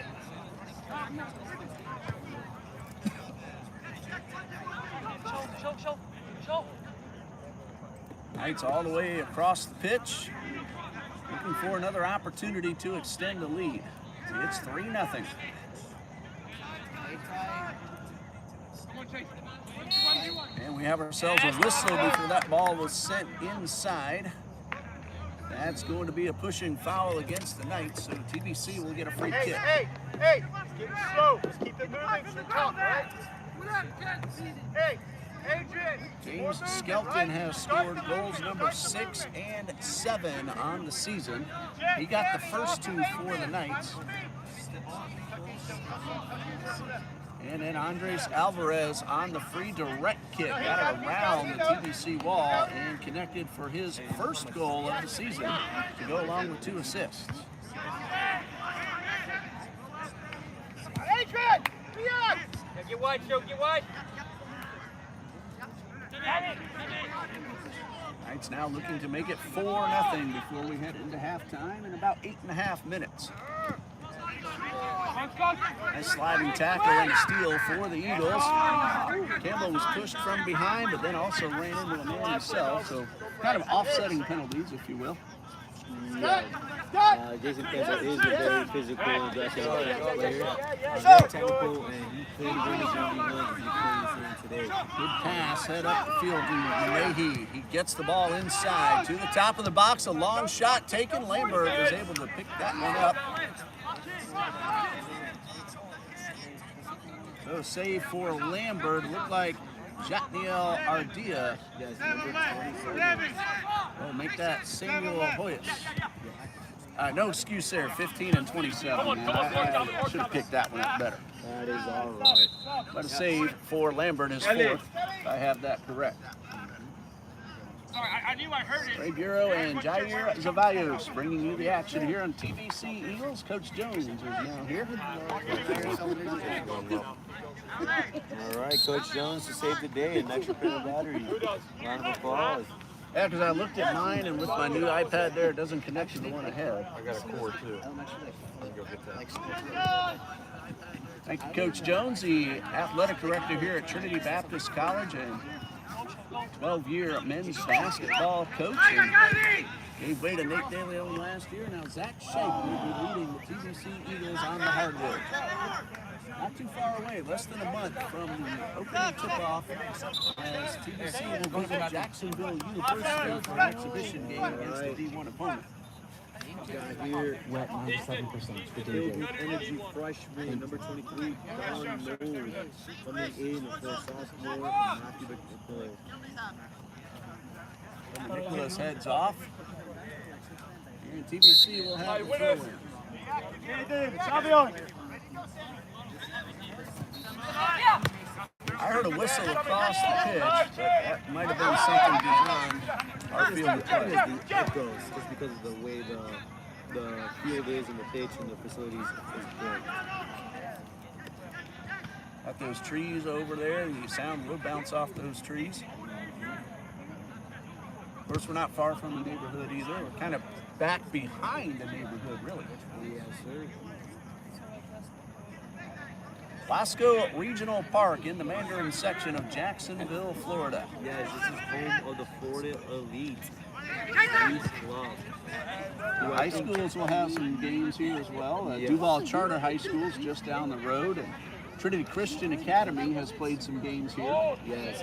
Knights all the way across the pitch, looking for another opportunity to extend the lead. It's 3-0. And we have ourselves a whistle before that ball was sent inside. That's going to be a pushing foul against the Knights, so TBC will get a free kick. Hey, let's keep it slow. Let's keep it moving to the top, right? Hey, Adrian. James Skelton has scored goals number 6 and 7 on the season. He got the first 2 for the Knights. And then Andres Alvarez on the free direct kick, got it around the TBC wall and connected for his first goal of the season to go along with 2 assists. Adrian, Get wide, Joe, get wide. Knights now looking to make it 4-0 before we head into halftime in about 8.5 minutes. Nice sliding tackle and steal for the Eagles. Campbell was pushed from behind, but then also ran into a man himself, so kind of offsetting penalties, if you will. Jason Campbell is a very physical, aggressive player. Very technical, and he played really good today. Good pass, head up the field to Leahy. He gets the ball inside to the top of the box. A long shot taken. Lambert was able to pick that one up. So save for Lambert. Looked like Jatniel Ardea will make that Samuel Hoyas. No excuse there, 15 and 27. I should have picked that one up better. That is all right. But a save for Lambert is 4th, if I have that correct. Sorry, I knew I heard it. Ray Bureau and Jair Zavallos bringing you the action here on TBC Eagles. Coach Jones is now here. All right, Coach Jones to save the day. An extra pair of batteries. Round of applause. Yeah, because I looked at mine, and with my new iPad there, it doesn't connect to the one ahead. I got a cord too. I'll go get that. Thank you, Coach Jones, the athletic director here at Trinity Baptist College and 12-year men's basketball coach. And gave way to Nate DeLeon last year. Now Zach Shake will be leading the TBC Eagles on the hardwood. Not too far away, less than a month from the opening tip-off as TBC will visit Jacksonville University for an exhibition game against a D1 opponent. Got here, Wet 97% for Building David. Energy freshman, number 23, Don Moore. Coming in for sophomore, Matthew McNicholas. Nicholas heads off. And TBC will have the throw in. I heard a whistle across the pitch, but that might have been something beyond our field of play. The echoes, just because of the way the field is and the pitch and the facilities is great. Got those trees over there, and the sound will bounce off those trees. Of course, we're not far from the neighborhood either. We're kind of back behind the neighborhood, really. Yes, sir. Lasco Regional Park in the Mandarin section of Jacksonville, Florida. Yes, this is home of the Florida Elite Club. High schools will have some games here as well. Duval Charter High School's just down the road, and Trinity Christian Academy has played some games here. Yes.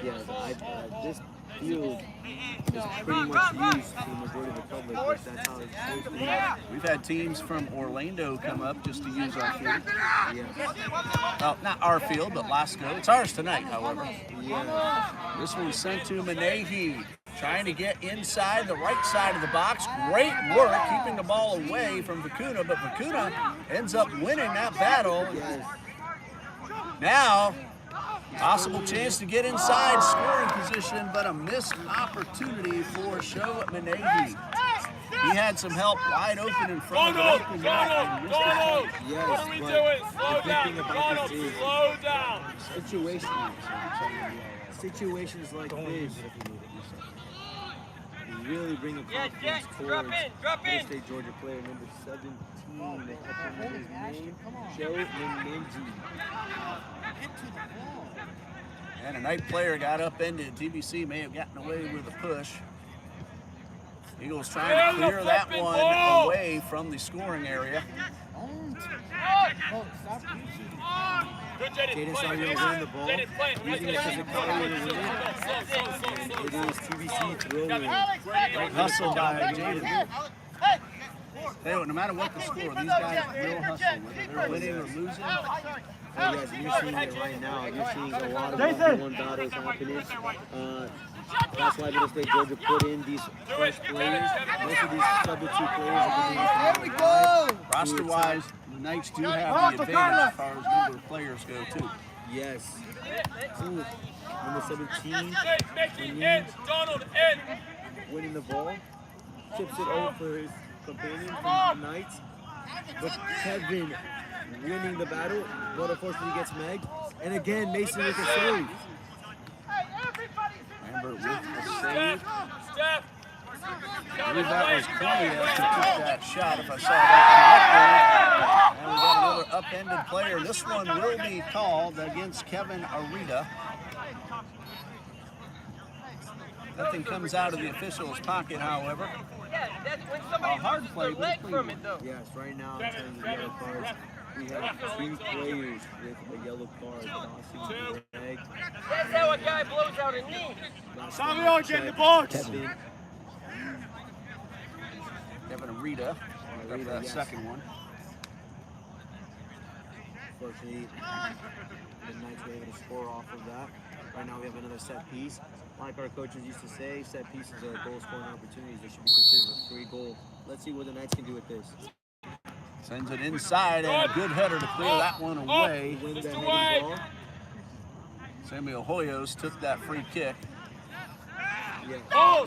This field is pretty much used to the majority of the public, which that's how it's supposed to be. We've had teams from Orlando come up just to use our field. Yes. Well, not our field, but Lasco. It's ours tonight, however. Yes. This one's sent to Menehi, trying to get inside the right side of the box. Great work keeping the ball away from Vicuna, but Vicuna ends up winning that battle. Yes. Now, possible chance to get inside scoring position, but a missed opportunity for Show Menehi. He had some help wide open in front of him. Donald! Yes, What are we but doing? the Slow good down. thing about Donald, this is slow down. situations like this really bring a confidence Jet, towards drop in. State Georgia player number 17. They have to know his name, Joe Menenji. And a night player got upended. TBC may have gotten away with a push. Eagles trying to clear that one away from the scoring area. Good, Jaden. Jaden Play saw it. you winning the ball. Jaden, play it. Using it as a cover to win it. It is TBC throwing. Hustle by Jaden. Hey, no matter what the score, these guys will hustle. Whether they're winning or losing. Yes, you're seeing it right now. You're seeing a lot of one-on-one battles happening. That's why Middle State Georgia put in these fresh players. Most of these substitute players are coming in. Roster-wise, the Knights do have the advantage as far as number of players go, too. Yes. Ooh, number 17, Making in. Donald, in. winning the ball. Chips it over for his companion from the Knights. But Kevin winning the battle, but unfortunately gets megged. And again, Mason with a save. Lambert with the save. Step. I believe that was Clay that took that shot, if I saw that correctly. And we got another upended player. This one will be called against Kevin Arita. Nothing comes out of the official's pocket, however. Yeah, that's when somebody hard loses play, their but leg clean. from it, though. Yes, right now in terms of yellow cards, we have 2 players with a yellow card. Dawson, Greg, That's how a guy blows out a knee. Savio, get in the box! Kevin, Kevin Arita, up that yes. second one. Unfortunately, the Knights were able to score off of that. Right now we have another set piece. Like our coaches used to say, set pieces are goal scoring opportunities. They should be considered a free goal. Let's see what the Knights can do with this. Sends it inside, and a good header to clear that one away. Win the Just heading away. ball. Samuel Hoyos took that free kick. Yeah. Oh,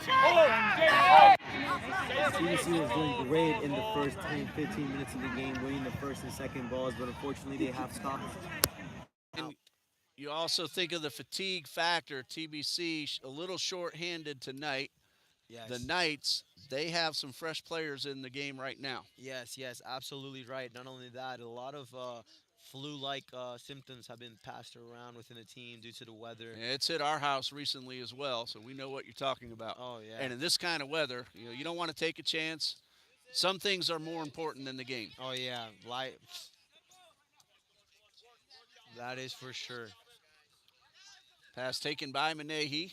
TBC was doing great in the first 10-15 minutes of the game, winning the first and second balls, but unfortunately they have stopped. And you also think of the fatigue factor. TBC a little short-handed tonight. Yes. The Knights, they have some fresh players in the game right now. Yes, absolutely right. Not only that, a lot of flu-like symptoms have been passed around within the team due to the weather. And it's hit our house recently as well, so we know what you're talking about. Oh, yeah. And in this kind of weather, you don't want to take a chance. Some things are more important than the game. Oh, yeah. That is for sure. Pass taken by Menehi.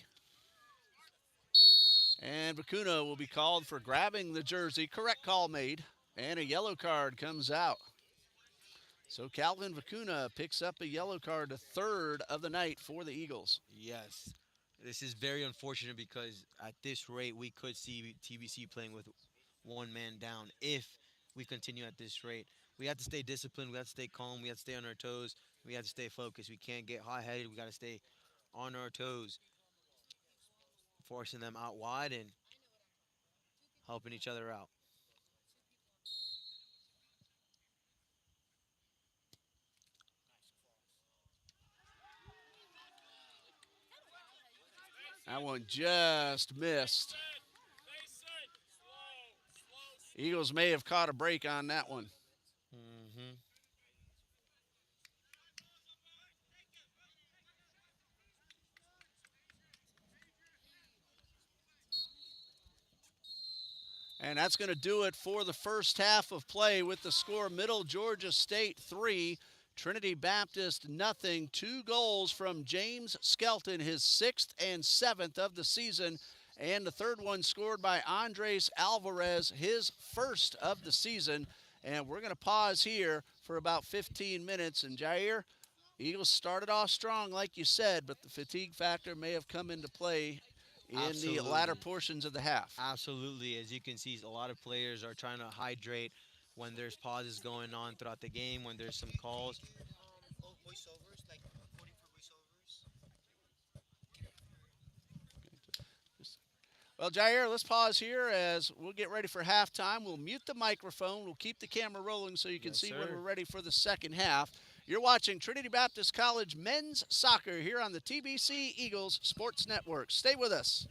And Vicuna will be called for grabbing the jersey. Correct call made. And a yellow card comes out. So Calvin Vicuna picks up a yellow card, the third of the night for the Eagles. Yes. This is very unfortunate because at this rate, we could see TBC playing with one man down if we continue at this rate. We have to stay disciplined. We have to stay calm. We have to stay on our toes. We have to stay focused. We can't get hot-headed. We got to stay on our toes, forcing them out wide and helping each other out. That one just missed. Eagles may have caught a break on that one. Mm-hmm. And that's going to do it for the first half of play with the score Middle Georgia State 3, Trinity Baptist nothing. 2 goals from James Skelton, his 6th and 7th of the season. And the third one scored by Andres Alvarez, his 1st of the season. And we're going to pause here for about 15 minutes. And Jair, Eagles started off strong, like you said, but the fatigue factor may have come into play in Absolutely. the latter portions of the half. Absolutely. As you can see, a lot of players are trying to hydrate when there's pauses going on throughout the game, when there's some calls. Voiceovers, like recording for voiceovers. Well, Jair, let's pause here as we'll get ready for halftime. We'll mute the microphone. We'll keep the camera rolling so you can see when we're ready for the second half. You're watching Trinity Baptist College men's soccer here on the TBC Eagles Sports Network. Stay with us.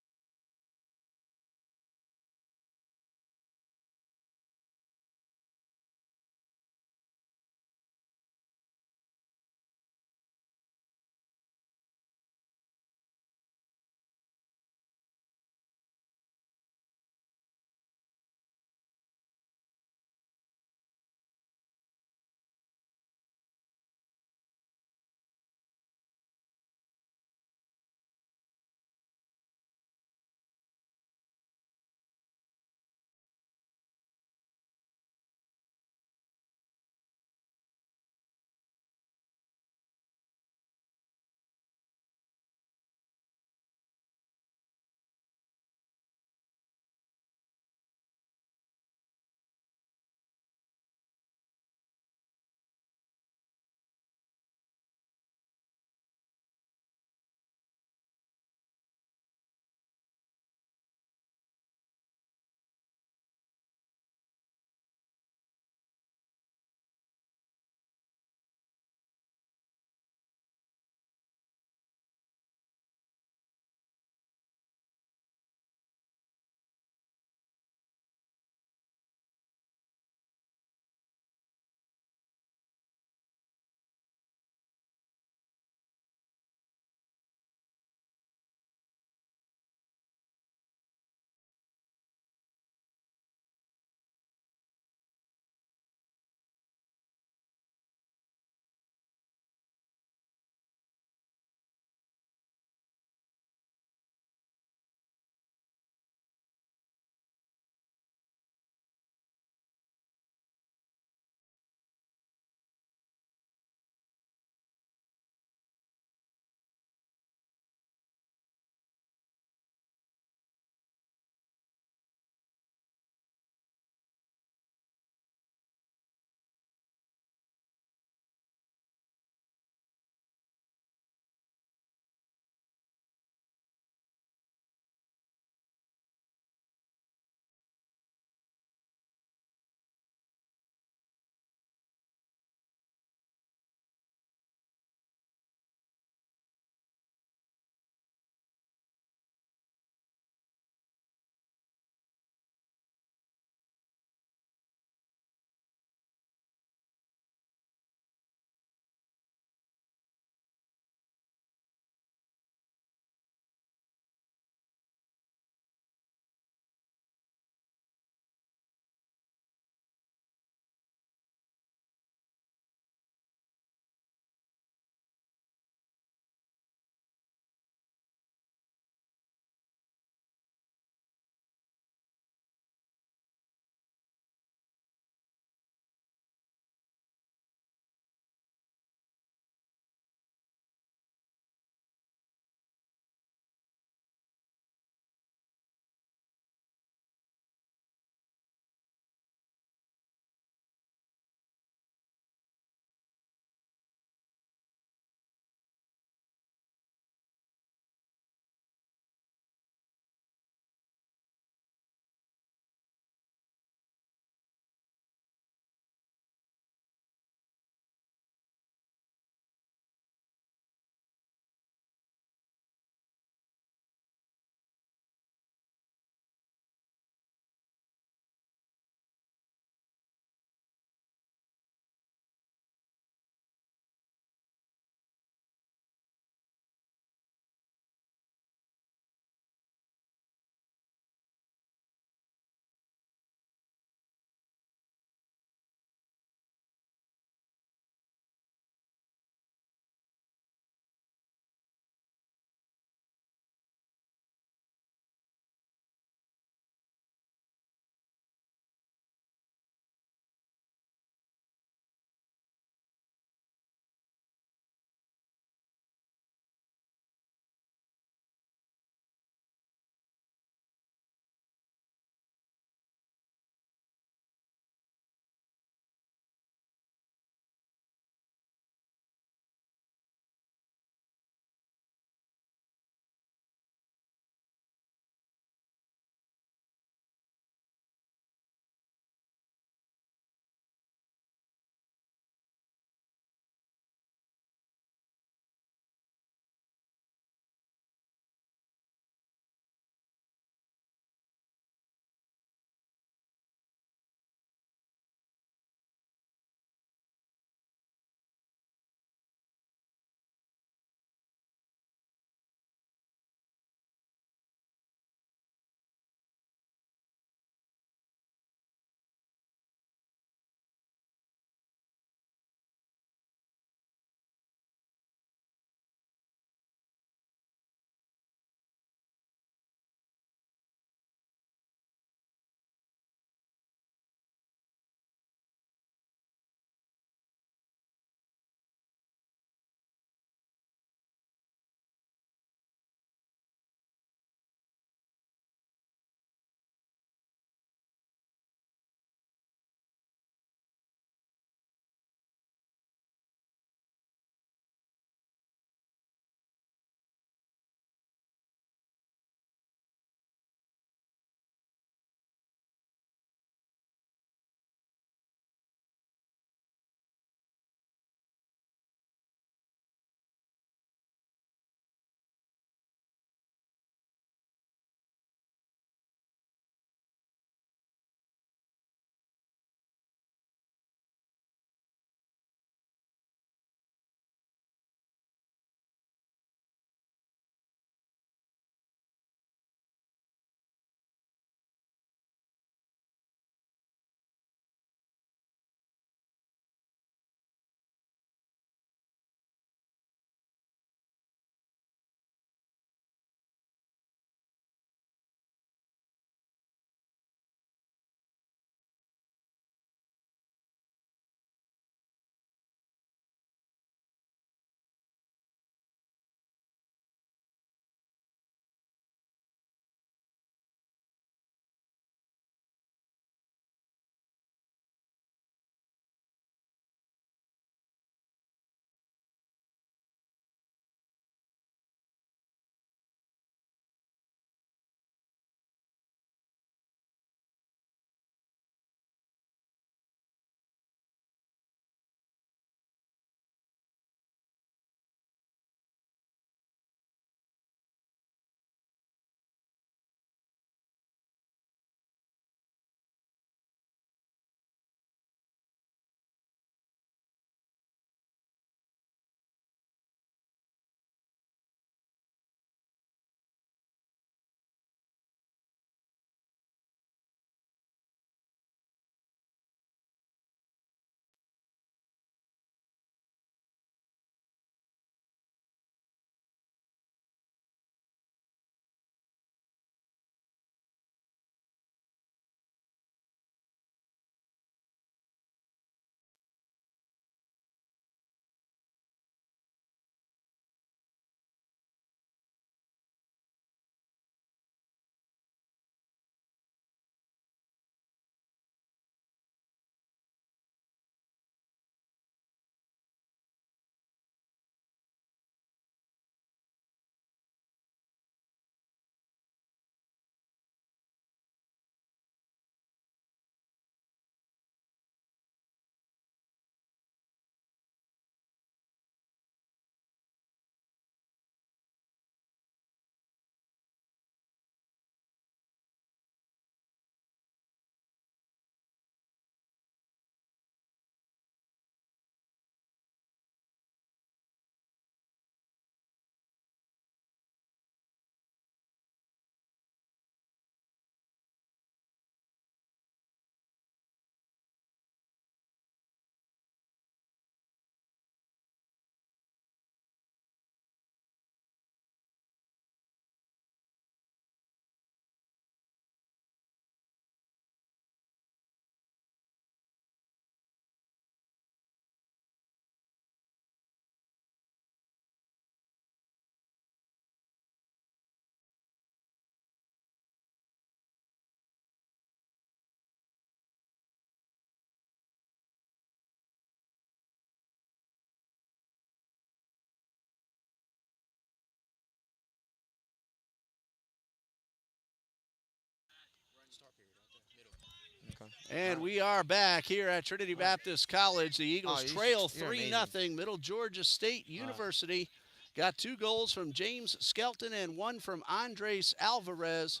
And we are back here at Trinity Baptist College. The Eagles trail 3-0. Middle Georgia State University got 2 goals from James Skelton and 1 from Andres Alvarez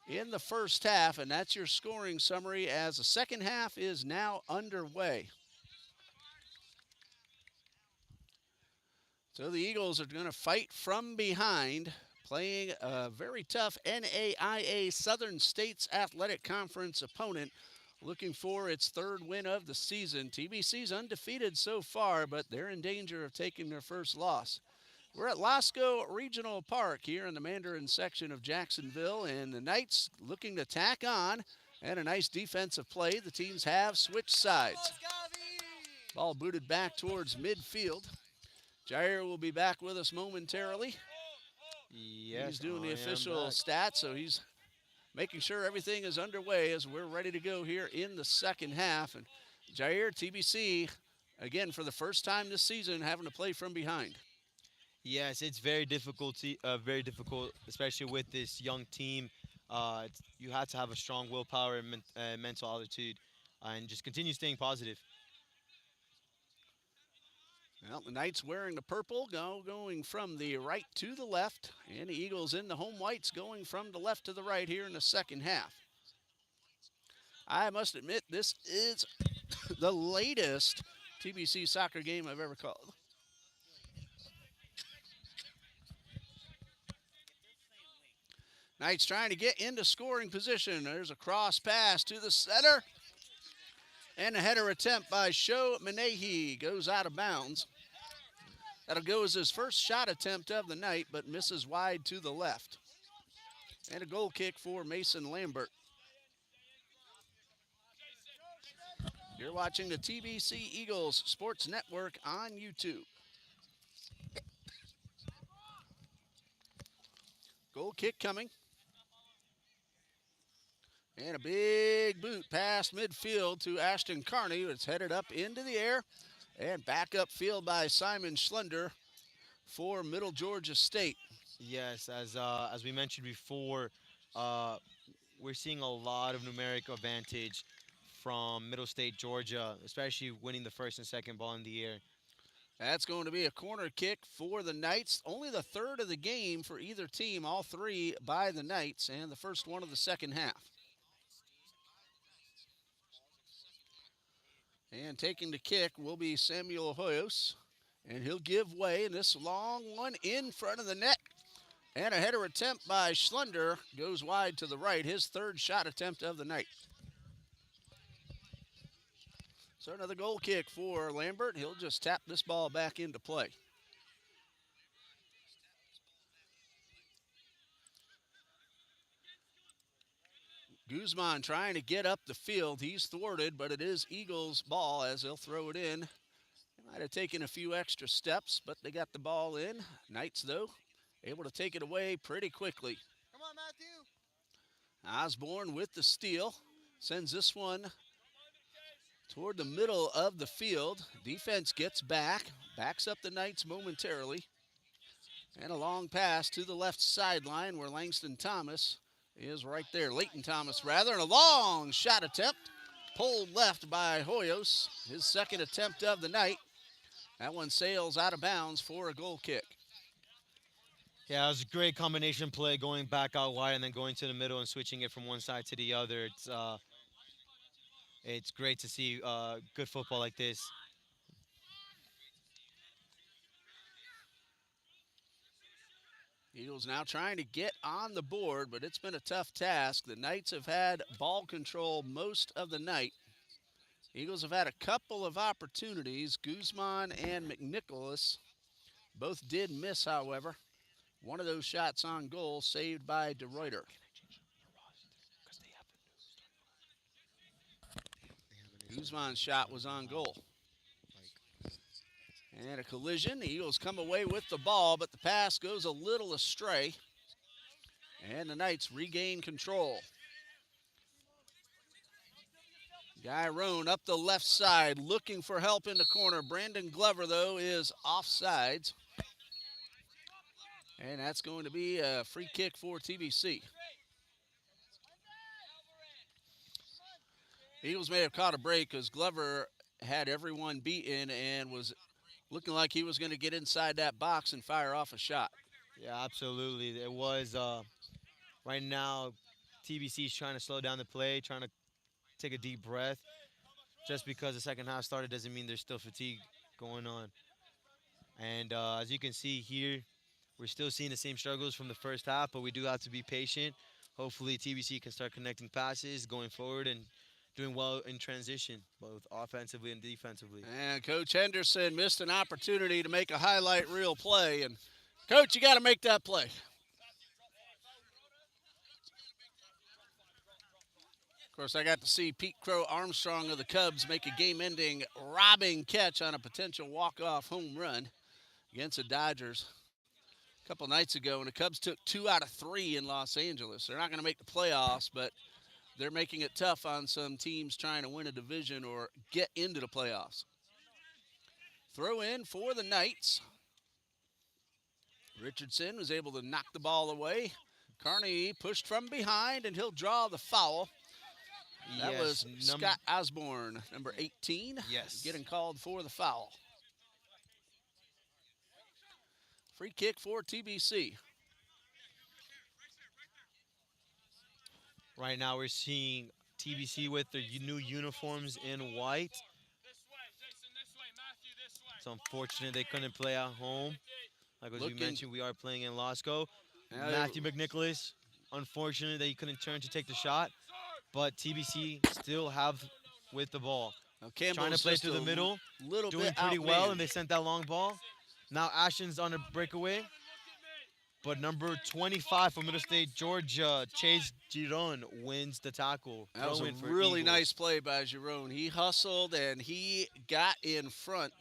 in the first half. And that's your scoring summary as the second half is now underway. So the Eagles are going to fight from behind, playing a very tough NAIA Southern States Athletic Conference opponent, looking for its 3rd win of the season. TBC's undefeated so far, but they're in danger of taking their first loss. We're at Lasco Regional Park here in the Mandarin section of Jacksonville, and the Knights looking to tack on, and a nice defensive play. The teams have switched sides. Ball booted back towards midfield. Jair will be back with us momentarily. Yes, he's doing the official stats, so he's making sure everything is underway as we're ready to go here in the second half. And Jair, TBC, again, for the first time this season, having to play from behind. Yes, it's very difficult, especially with this young team. You have to have a strong willpower and mental attitude, and just continue staying positive. Well, the Knights wearing the purple, going from the right to the left, and the Eagles in the home whites going from the left to the right here in the second half. I must admit, this is the latest TBC soccer game I've ever called. Knights trying to get into scoring position. There's a cross pass to the center. And a header attempt by Sho Menehi goes out of bounds. That'll go as his first shot attempt of the night, but misses wide to the left. And a goal kick for Mason Lambert. You're watching the TBC Eagles Sports Network on YouTube. Goal kick coming. And a big boot past midfield to Ashton Carney. It's headed up into the air and back upfield by Simon Schlender for Middle Georgia State. Yes, as we mentioned before, we're seeing a lot of numeric advantage from Middle State Georgia, especially winning the first and second ball in the air. That's going to be a corner kick for the Knights. Only the 3rd of the game for either team, all 3 by the Knights, and the first one of the second half. And taking the kick will be Samuel Hoyos. And he'll give way, and this long one in front of the net. And a header attempt by Schlender goes wide to the right, his 3rd shot attempt of the night. So another goal kick for Lambert. He'll just tap this ball back into play. Guzman trying to get up the field. He's thwarted, but it is Eagles' ball as they'll throw it in. They might have taken a few extra steps, but they got the ball in. Knights, though, able to take it away pretty quickly. Come on, Matthew. Osborne with the steal. Sends this one toward the middle of the field. Defense gets back. Backs up the Knights momentarily. And a long pass to the left sideline where Langston Thomas is right there. Leighton Thomas, rather, and a long shot attempt. Pulled left by Hoyos, his 2nd attempt of the night. That one sails out of bounds for a goal kick. Yeah, it was a great combination play, going back out wide and then going to the middle and switching it from one side to the other. It's great to see good football like this. Eagles now trying to get on the board, but it's been a tough task. The Knights have had ball control most of the night. Eagles have had a couple of opportunities. Guzman and McNicholas both did miss, however. One of those shots on goal saved by DeRuyter. Guzman's shot was on goal. And a collision. The Eagles come away with the ball, but the pass goes a little astray. And the Knights regain control. Guy Roan up the left side, looking for help in the corner. Brandon Glover, though, is offsides. And that's going to be a free kick for TBC. Eagles may have caught a break because Glover had everyone beaten and was looking like he was going to get inside that box and fire off a shot. Yeah, absolutely. It was right now. TBC is trying to slow down the play, trying to take a deep breath. Just because the second half started doesn't mean there's still fatigue going on. And as you can see here, we're still seeing the same struggles from the first half, but we do have to be patient. Hopefully, TBC can start connecting passes going forward and doing well in transition, both offensively and defensively. And Coach Henderson missed an opportunity to make a highlight reel play. And, Coach, you got to make that play. Of course, I got to see Pete Crow Armstrong of the Cubs make a game-ending robbing catch on a potential walk-off home run against the Dodgers a couple nights ago, and the Cubs took 2 out of 3 in Los Angeles. They're not going to make the playoffs, but they're making it tough on some teams trying to win a division or get into the playoffs. Throw in for the Knights. Richardson was able to knock the ball away. Carney pushed from behind, and he'll draw the foul. That was Scott Osborne, number 18, getting called for the foul. Free kick for TBC. Right now we're seeing TBC with their new uniforms in white. It's unfortunate they couldn't play at home. Like as we mentioned, we are playing in Losco. Matthew McNicholas, unfortunate that he couldn't turn to take the shot, but TBC still have with the ball. Trying to play through the middle, doing pretty well, and they sent that long ball. Now Ashton's on a breakaway, but number 25 from Middle State, Georgia, Chase Giron, wins the tackle. That was a really nice play by Giron. He hustled, and he got in front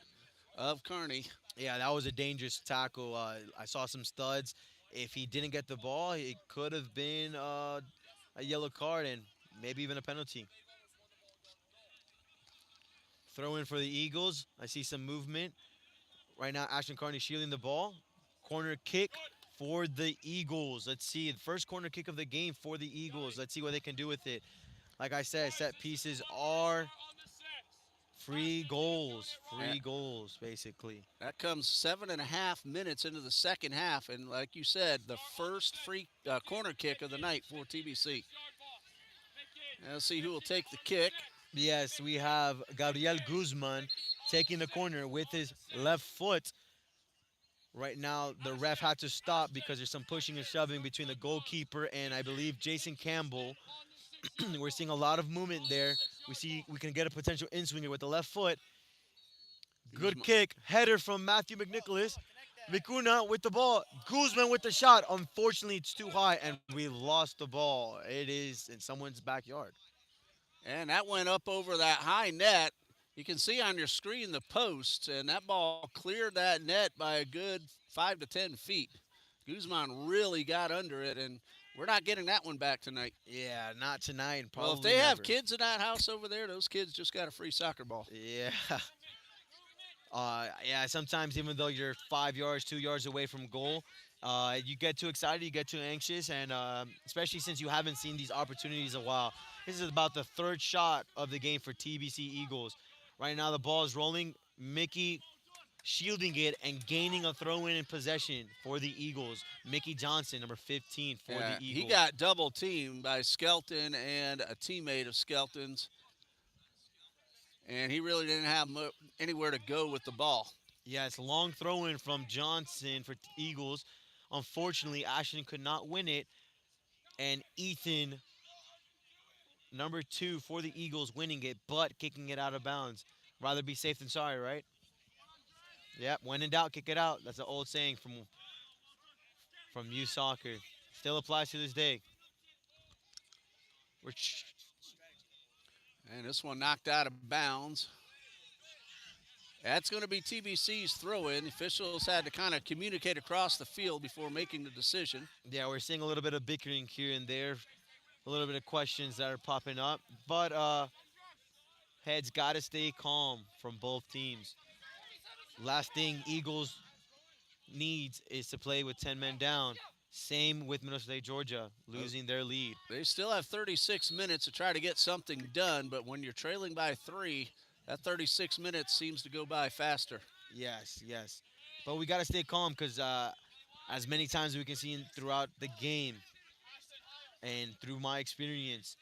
of Carney. Yeah, that was a dangerous tackle. I saw some studs. If he didn't get the ball, it could have been a yellow card and maybe even a penalty. Throw in for the Eagles. I see some movement. Right now, Ashton Carney shielding the ball. Corner kick for the Eagles. Let's see. The first corner kick of the game for the Eagles. Let's see what they can do with it. Like I said, set pieces are free goals. Free goals, basically. That comes 7.5 minutes into the second half. And like you said, the first free corner kick of the night for TBC. Let's see who will take the kick. Yes, we have Gabriel Guzman taking the corner with his left foot. Right now, the ref had to stop because there's some pushing and shoving between the goalkeeper and I believe Jason Campbell. We're seeing a lot of movement there. We can get a potential in-swinger with the left foot. Good kick, header from Matthew McNicholas. Vicuna with the ball. Guzman with the shot. Unfortunately, it's too high, and we lost the ball. It is in someone's backyard. And that went up over that high net. You can see on your screen the posts, and that ball cleared that net by a good 5 to 10 feet. Guzman really got under it, and we're not getting that one back tonight. Yeah, not tonight. And probably well, if they have kids in that house over there, those kids just got a free soccer ball. Yeah. Yeah, sometimes even though you're 5 yards, 2 yards away from goal, you get too excited, you get too anxious, and especially since you haven't seen these opportunities in a while. This is about the third shot of the game for TBC Eagles. Right now the ball is rolling. Mickey shielding it and gaining a throw-in in possession for the Eagles. Mickey Johnson, number 15 for the Eagles. He got double teamed by Skelton and a teammate of Skelton's. And he really didn't have anywhere to go with the ball. Yes, long throw-in from Johnson for Eagles. Unfortunately, Ashton could not win it. And Ethan, number 2 for the Eagles, winning it, but kicking it out of bounds. Rather be safe than sorry, right? Yep, when in doubt, kick it out. That's an old saying from youth soccer. Still applies to this day. And this one knocked out of bounds. That's going to be TBC's throw-in. The officials had to kind of communicate across the field before making the decision. Yeah, we're seeing a little bit of bickering here and there. A little bit of questions that are popping up. But heads got to stay calm from both teams. Last thing Eagles needs is to play with 10 men down. Same with Middle State Georgia, losing their lead. They still have 36 minutes to try to get something done, but when you're trailing by 3, that 36 minutes seems to go by faster. Yes, yes. But we got to stay calm because as many times we can see throughout the game and through my experience,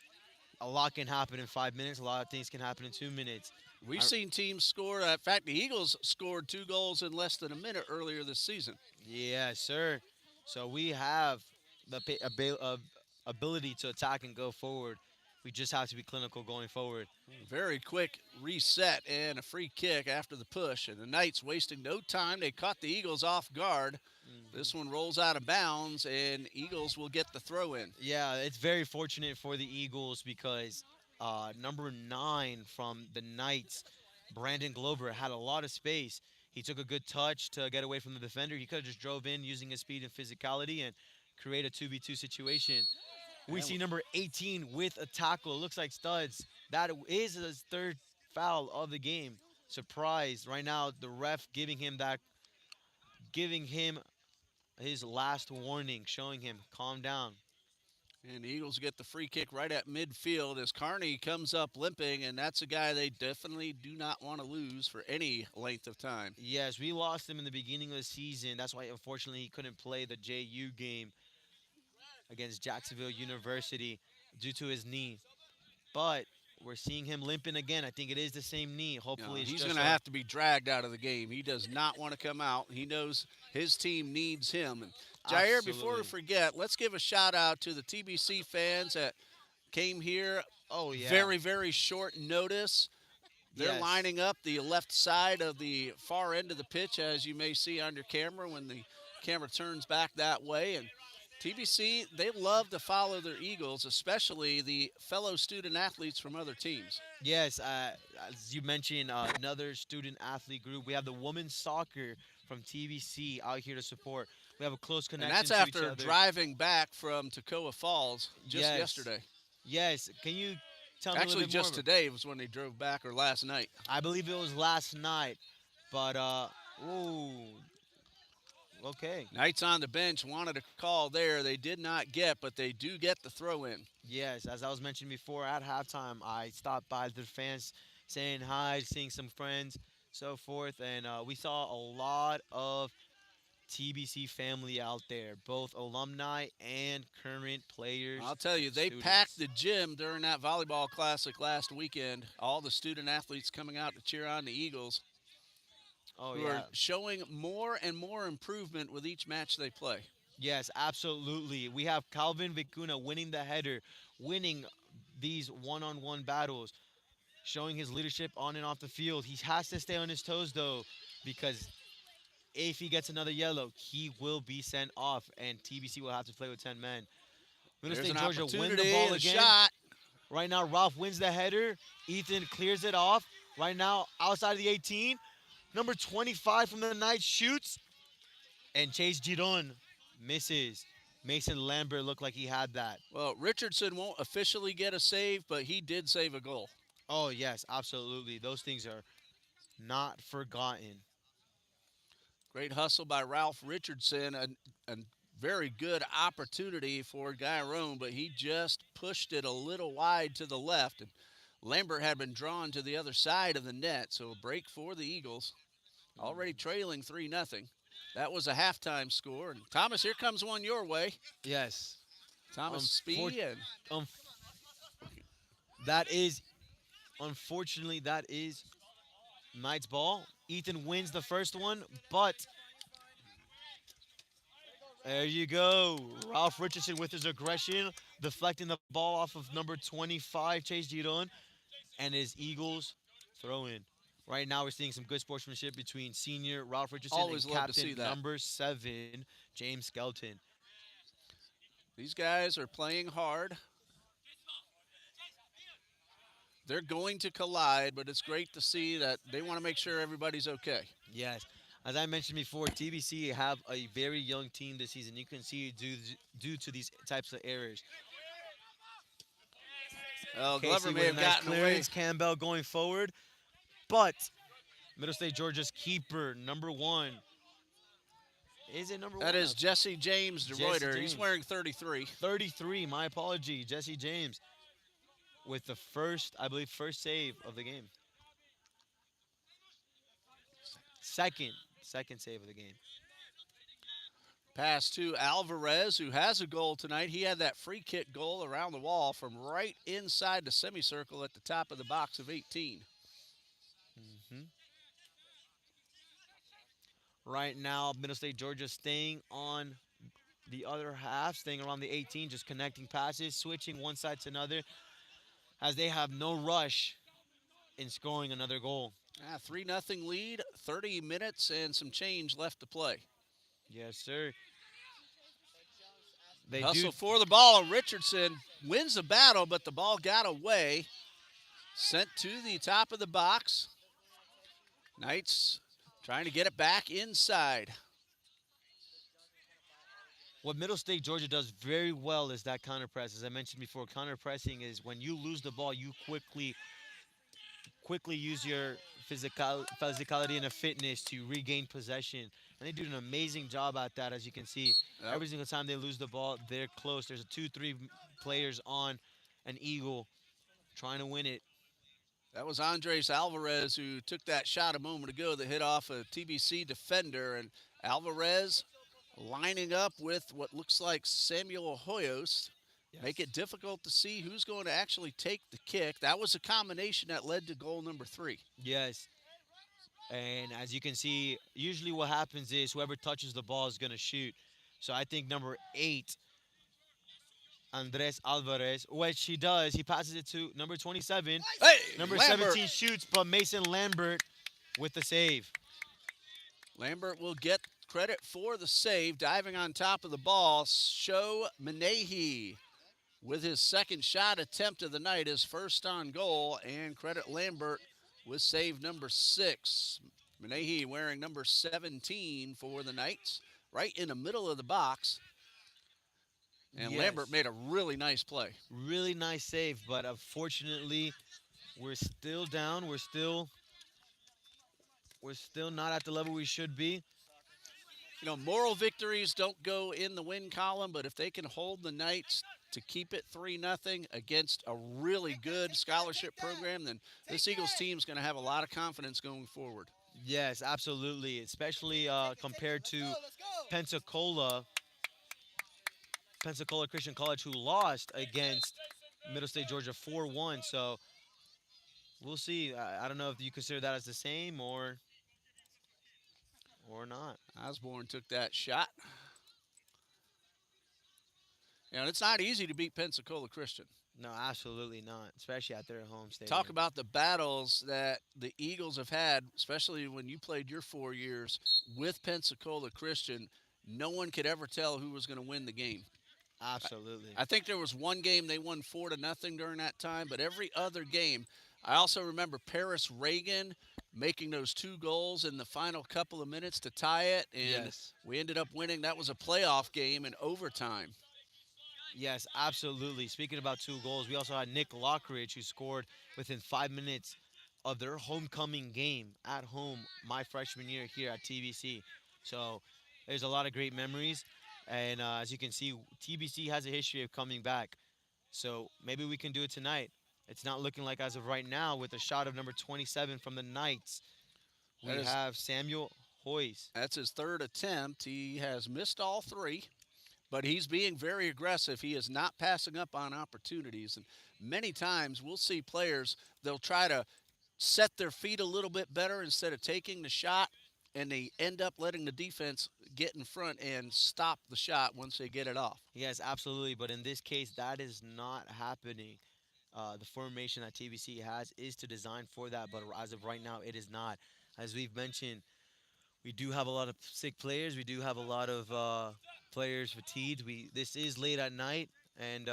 a lot can happen in 5 minutes. A lot of things can happen in 2 minutes. We've seen teams score. In fact, the Eagles scored 2 goals in less than a minute earlier this season. Yes, sir. So we have the ability to attack and go forward. We just have to be clinical going forward. Very quick reset and a free kick after the push. And the Knights wasting no time. They caught the Eagles off guard. This one rolls out of bounds, and Eagles will get the throw in. Yeah, it's very fortunate for the Eagles because number 9 from the Knights, Brandon Glover, had a lot of space. He took a good touch to get away from the defender. He could have just drove in using his speed and physicality and create a 2v2 situation. We see number 18 with a tackle. It looks like studs. That is his 3rd foul of the game. Surprise. Right now, the ref giving him his last warning, showing him, calm down. And the Eagles get the free kick right at midfield as Carney comes up limping, and that's a guy they definitely do not want to lose for any length of time. Yes, we lost him in the beginning of the season. That's why, unfortunately, he couldn't play the JU game against Jacksonville University due to his knee. But we're seeing him limping again. I think it is the same knee. Hopefully, it's he's just going to have to be dragged out of the game. He does not want to come out. He knows his team needs him. And Jair, before we Absolutely. forget, let's give a shout out to the TBC fans that came here. Oh, yeah. Very, very short notice. They're Yes. lining up the left side of the far end of the pitch, as you may see on your camera when the camera turns back that way. And TBC, they love to follow their Eagles, especially the fellow student athletes from other teams. Yes, as you mentioned, another student athlete group. We have the women's soccer from TBC out here to support. We have a close And connection that's to each after other. driving back from Toccoa Falls just Yes. yesterday. Yes, can you tell me a Actually, little bit more? just today was when they drove back, or last night. I believe it was last night, but ooh, okay. Knights on the bench wanted a call there. They did not get, but they do get the throw in. Yes, as I was mentioning before, at halftime, I stopped by the fans, saying hi, seeing some friends, so forth, and we saw a lot of TBC family out there, both alumni and current players. I'll tell you, they students. packed the gym during that volleyball classic last weekend. All the student athletes coming out to cheer on the Eagles, Oh, who yeah. are showing more and more improvement with each match they play. Yes, absolutely. We have Calvin Vicuna winning the header, winning these one-on-one battles, showing his leadership on and off the field. He has to stay on his toes, though, because if he gets another yellow, he will be sent off, and TBC will have to play with 10 men. Middle There's State an Georgia win the opportunity, ball the again. shot. Right now, Ralph wins the header. Ethan clears it off. Right now, outside of the 18, number 25 from the Knights shoots, and Chase Giron misses. Mason Lambert looked like he had that. Well, Richardson won't officially get a save, but he did save a goal. Oh, yes, absolutely. Those things are not forgotten. Great hustle by Ralph Richardson. A very good opportunity for Guyron, but he just pushed it a little wide to the left. And Lambert had been drawn to the other side of the net, so a break for the Eagles. Already trailing 3-0. That was a halftime score. And Thomas, here comes one your way. Yes. Thomas Spee. And That is, unfortunately, that is Knight's ball. Ethan wins the first one, but there you go. Ralph Richardson with his aggression, deflecting the ball off of number 25, Chase Giron, and his Eagles throw in. Right now, we're seeing some good sportsmanship between senior Ralph Richardson Always and love to captain see that. number 7, James Skelton. these guys are playing hard. They're going to collide, but it's great to see that they want to make sure everybody's okay. Yes. As I mentioned before, TBC have a very young team this season. You can see due to these types of errors. Well, Casey Glover with may a have nice gotten away. clearance, Campbell going forward. But Middle State Georgia's keeper, number 1, Is it number 1? That is Jesse James Jesse DeReuter. James. He's wearing 33. 33, my apology. Jesse James with the first, I believe, first save of the game. Second save of the game. Pass to Alvarez, who has a goal tonight. He had that free kick goal around the wall from right inside the semicircle at the top of the box of 18. Right now, Middle State Georgia staying on the other half, staying around the 18, just connecting passes, switching one side to another, as they have no rush in scoring another goal. 3-0 lead, 30 minutes and some change left to play. Yes, sir. They Hustle do. for the ball. Richardson wins the battle, but the ball got away. Sent to the top of the box. Knights trying to get it back inside. What Middle State Georgia does very well is that counter press. As I mentioned before, counter pressing is when you lose the ball, you quickly use your physicality and a fitness to regain possession. And they do an amazing job at that, as you can see. Yep. Every single time they lose the ball, they're close. There's 2-3 players on an Eagle trying to win it. That was Andres Alvarez who took that shot a moment ago that hit off a TBC defender. And Alvarez lining up with what looks like Samuel Hoyos. Yes. Make it difficult to see who's going to actually take the kick. That was a combination that led to goal number 3. Yes. And as you can see, usually what happens is whoever touches the ball is going to shoot. So I think number 8, Andres Alvarez, which he does, he passes it to number 27. Hey, Number Lambert. 17 shoots, but Mason Lambert with the save. Lambert will get credit for the save. Diving on top of the ball, Sho Menehi with his second shot attempt of the night, his first on goal, and credit Lambert with save number 6. Menehi wearing number 17 for the Knights, right in the middle of the box. And Yes. Lambert made a really nice play. Really nice save, but unfortunately, we're still down. We're still not at the level we should be. You know, moral victories don't go in the win column, but if they can hold the Knights to keep it 3-0 against a really good scholarship program, then this Eagles team is going to have a lot of confidence going forward. Yes, absolutely, especially compared to Pensacola Christian College, who lost against Middle State Georgia 4-1. So we'll see. I don't know if you consider that as the same or not. Osborne took that shot. And it's not easy to beat Pensacola Christian. No, absolutely not, especially at their home stadium. Talk about the battles that the Eagles have had, especially when you played your 4 years with Pensacola Christian. No one could ever tell who was going to win the game. Absolutely. I think there was one game they won 4-0 during that time, but every other game. I also remember Paris Reagan making those 2 goals in the final couple of minutes to tie it, and Yes. we ended up winning. That was a playoff game in overtime. Yes, absolutely. Speaking about 2 goals, we also had Nick Lockridge, who scored within 5 minutes of their homecoming game at home my freshman year here at TBC. So there's a lot of great memories. And as you can see, TBC has a history of coming back. So maybe we can do it tonight. It's not looking like as of right now with a shot of number 27 from the Knights. We have Samuel Hoyes. That's his 3rd attempt. He has missed all 3, but he's being very aggressive. He is not passing up on opportunities. And many times we'll see players, they'll try to set their feet a little bit better instead of taking the shot, and they end up letting the defense get in front and stop the shot once they get it off. Yes, absolutely. But in this case, that is not happening. The formation that TBC has is to design for that, but as of right now, it is not. As we've mentioned, we do have a lot of sick players. We do have a lot of players fatigued. This is late at night, and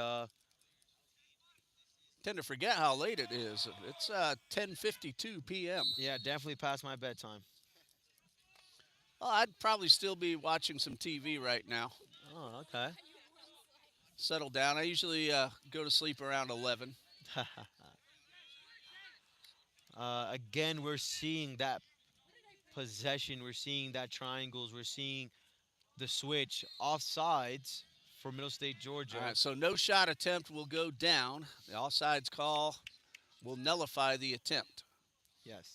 Tend to forget how late it is. It's 10:52 p.m. yeah, definitely past my bedtime. Well, I'd probably still be watching some TV right now. Oh, okay. Settle down. I usually go to sleep around 11. Again, we're seeing that possession. We're seeing that triangles. We're seeing the switch offsides for Middle State, Georgia. All right, so no shot attempt will go down. The offsides call will nullify the attempt. Yes.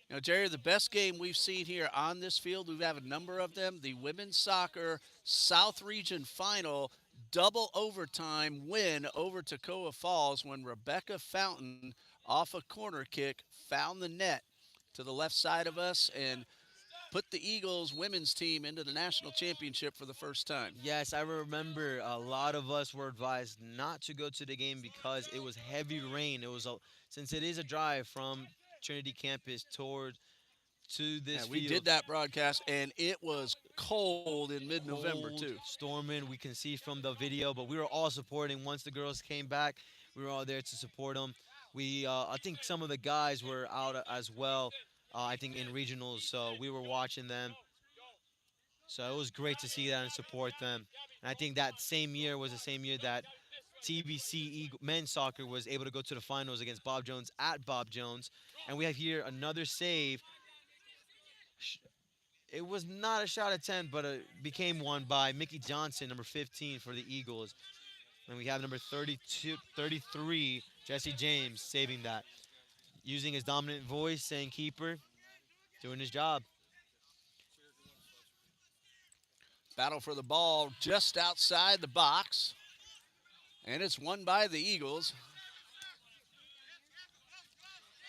You know, Jerry, the best game we've seen here on this field, we have a number of them. The women's soccer South Region final double overtime win over Toccoa Falls when Rebecca Fountain, off a corner kick, found the net to the left side of us and put the Eagles women's team into the national championship for the first time. Yes, I remember a lot of us were advised not to go to the game because it was heavy rain. Since it is a drive from Trinity campus to this Yeah, we field. did that broadcast, and it was cold in mid-November, Cold, too. storming. We can see from the video, but we were all supporting. Once the girls came back, we were all there to support them. I think some of the guys were out as well. I think in regionals, so we were watching them. So it was great to see that and support them. And I think that same year was the same year that TBC men's soccer was able to go to the finals against Bob Jones at Bob Jones. And we have here another save. It was not a shot at 10, but it became one by Mickey Johnson, number 15 for the Eagles. And we have number 33, Jesse James, saving that. Using his dominant voice, saying keeper, doing his job. Battle for the ball just outside the box. And it's won by the Eagles.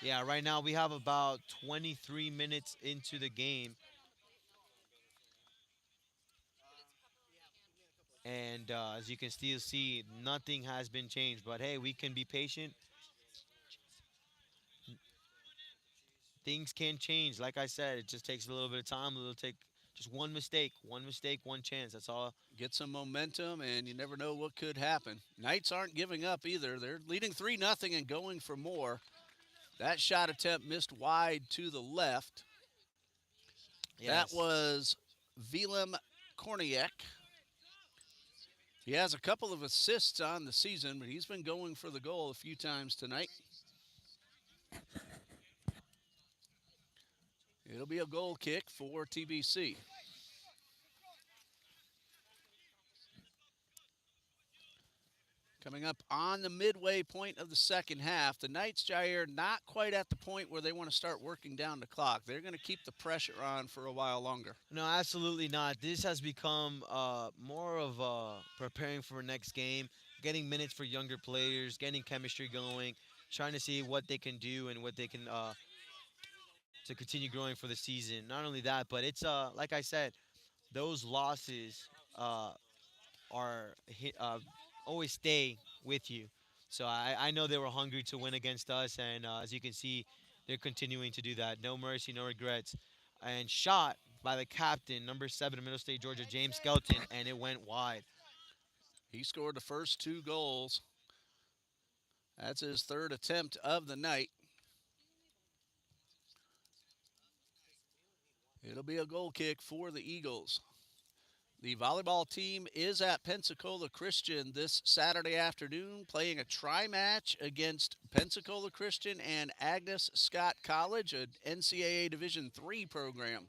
Yeah, right now we have about 23 minutes into the game. And as you can still see, nothing has been changed. But hey, we can be patient. Things can change. Like I said, it just takes a little bit of time. It'll take just one mistake, one chance. That's all. Get some momentum, and you never know what could happen. Knights aren't giving up either. They're leading 3-0 and going for more. That shot attempt missed wide to the left. Yes. That was Velem Korniak. He has a couple of assists on the season, but he's been going for the goal a few times tonight. It'll be a goal kick for TBC. Coming up on the midway point of the second half, the Knights, Jair, not quite at the point where they want to start working down the clock. They're going to keep the pressure on for a while longer. No, absolutely not. This has become more of preparing for next game, getting minutes for younger players, getting chemistry going, trying to see what they can do and what they can to continue growing for the season. Not only that, but it's like I said, those losses always stay with you. So I know they were hungry to win against us, and as you can see, they're continuing to do that. No mercy, no regrets. And shot by the captain, number 7 of Middle State, Georgia, James Skelton, and it went wide. He scored the first 2 goals. That's his 3rd attempt of the night. It'll be a goal kick for the Eagles. The volleyball team is at Pensacola Christian this Saturday afternoon, playing a tri-match against Pensacola Christian and Agnes Scott College, an NCAA Division III program.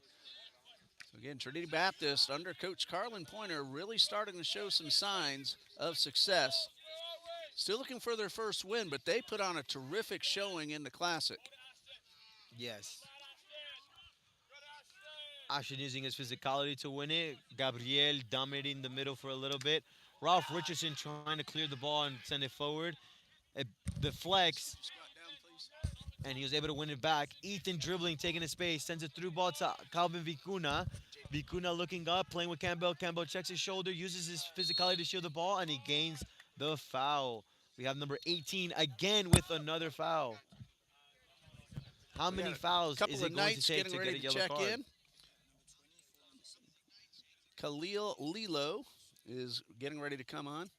So again, Trinity Baptist under Coach Carlin Pointer really starting to show some signs of success. Still looking for their first win, but they put on a terrific showing in the Classic. Yes. Ashton using his physicality to win it. Gabriel dominating the middle for a little bit. Ralph Richardson trying to clear the ball and send it forward. The flex, and he was able to win it back. Ethan dribbling, taking his space, sends it through ball to Calvin Vicuna. Vicuna looking up, playing with Campbell. Campbell checks his shoulder, uses his physicality to shield the ball, and he gains the foul. We have number 18 again with another foul. How many fouls is it going to take to get a yellow card? In. Khalil Lilo is getting ready to come on.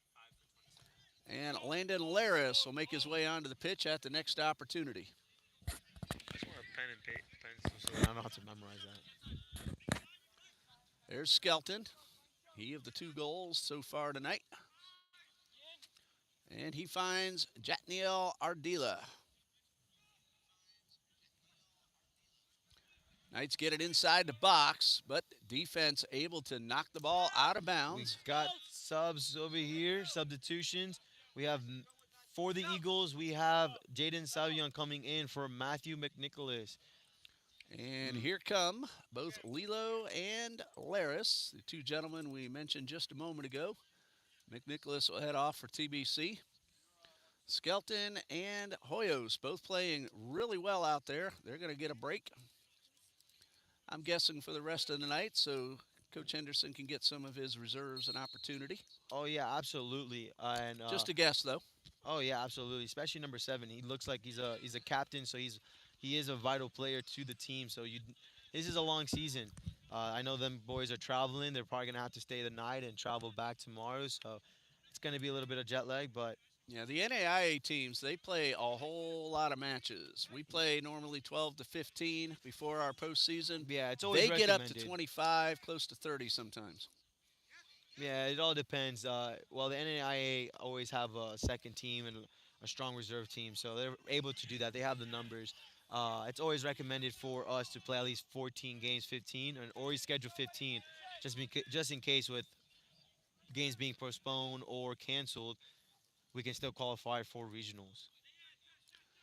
And Landon Laris will make his way onto the pitch at the next opportunity. I just want a pen and paper. I don't know how to memorize that. There's Skelton. He of the 2 goals so far tonight. And he finds Jatniel Ardila. Knights get it inside the box, but defense able to knock the ball out of We bounds. got subs over here, substitutions. We have for the Eagles, we have Jaden Savion coming in for Matthew McNicholas. And here come both Lilo and Laris, the two gentlemen we mentioned just a moment ago. McNicholas will head off for TBC. Skelton and Hoyos both playing really well out there. They're going to get a break, I'm guessing, for the rest of the night, so Coach Henderson can get some of his reserves an opportunity. Oh yeah, absolutely. And Just a guess, though. oh yeah, absolutely. Especially number 7. He looks like he's a captain, so he is a vital player to the team. So this is a long season. I know them boys are traveling. They're probably gonna have to stay the night and travel back tomorrow. So it's gonna be a little bit of jet lag, but Yeah, the NAIA teams, they play a whole lot of matches. We play normally 12 to 15 before our postseason. yeah, it's always They get up to recommended. 25, close to 30 sometimes. Yeah, it all depends. Well, the NAIA always have a second team and a strong reserve team, so they're able to do that. They have the numbers. It's always recommended for us to play at least 14 games, 15, or we schedule 15, just in case with games being postponed or canceled, we can still qualify for regionals.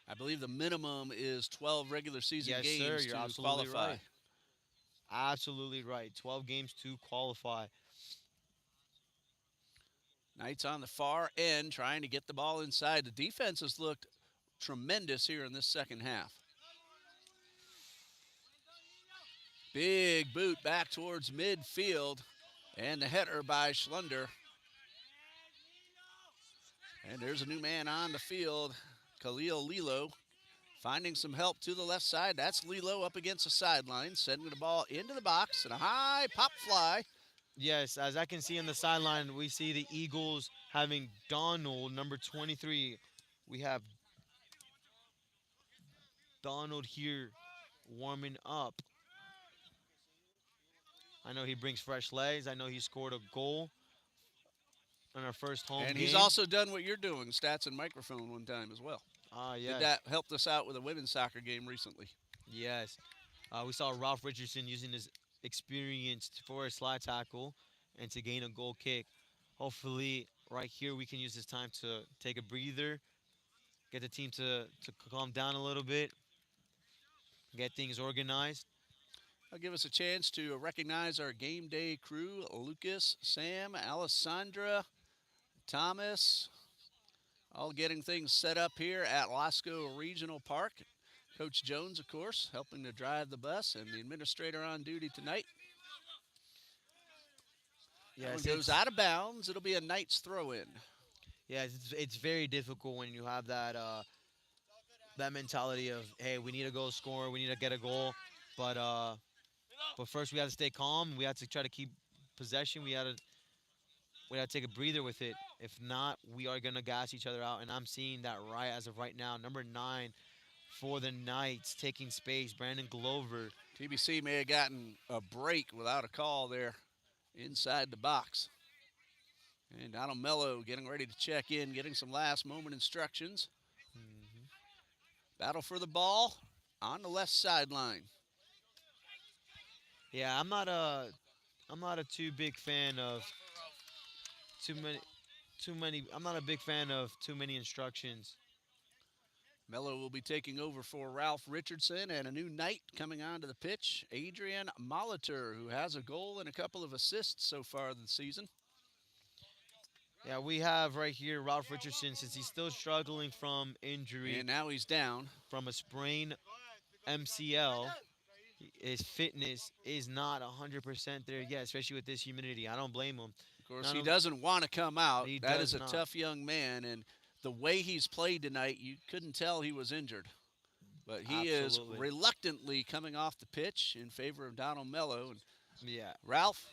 I believe the minimum is 12 regular season Yes, games sir. to You're absolutely qualify. right. Absolutely right. 12 games to qualify. Knights on the far end trying to get the ball inside. The defense has looked tremendous here in this second half. Big boot back towards midfield, and the header by Schlunder. And there's a new man on the field, Khalil Lilo, finding some help to the left side. That's Lilo up against the sideline, sending the ball into the box, and a high pop fly. Yes, as I can see on the sideline, we see the Eagles having Donald, number 23. We have Donald here warming up. I know he brings fresh legs. I know he scored a goal on our first home And game. he's also done what you're doing, stats and microphone one time as well. Yes. Did that helped us out with a women's soccer game recently. Yes. We saw Ralph Richardson using his experience for a slide tackle and to gain a goal kick. Hopefully, right here, we can use this time to take a breather, get the team to calm down a little bit, get things organized. I'll give us a chance to recognize our game day crew: Lucas, Sam, Alessandra, Thomas, all getting things set up here at Lasco Regional Park. Coach Jones, of course, helping to drive the bus, and the administrator on duty tonight. That one goes out of bounds. It'll be a Knights throw-in. Yeah, it's very difficult when you have that that mentality of, hey, we need a goal scorer, we need to get a goal, but first we have to stay calm. We have to try to keep possession. We have to take a breather with it. If not, we are gonna gas each other out, and I'm seeing that right as of right now. Number 9 for the Knights taking space, Brandon Glover. TBC may have gotten a break without a call there inside the box. And Donald Mello getting ready to check in, getting some last moment instructions. Battle for the ball on the left sideline. Yeah, I'm not a too big fan of I'm not a big fan of too many instructions. Mello will be taking over for Ralph Richardson, and a new Knight coming onto the pitch, Adrian Molitor, who has a goal and a couple of assists so far this season. Yeah, we have right here Ralph Richardson, since he's still struggling from injury. And now he's down. From a sprained MCL. His fitness is not 100% there yet, especially with this humidity. I don't blame him. Of course, he doesn't want to come out. He That does is a not. tough young man, and the way he's played tonight, you couldn't tell he was injured. But he Absolutely. is reluctantly coming off the pitch in favor of Donald Mello. And Yeah. Ralph,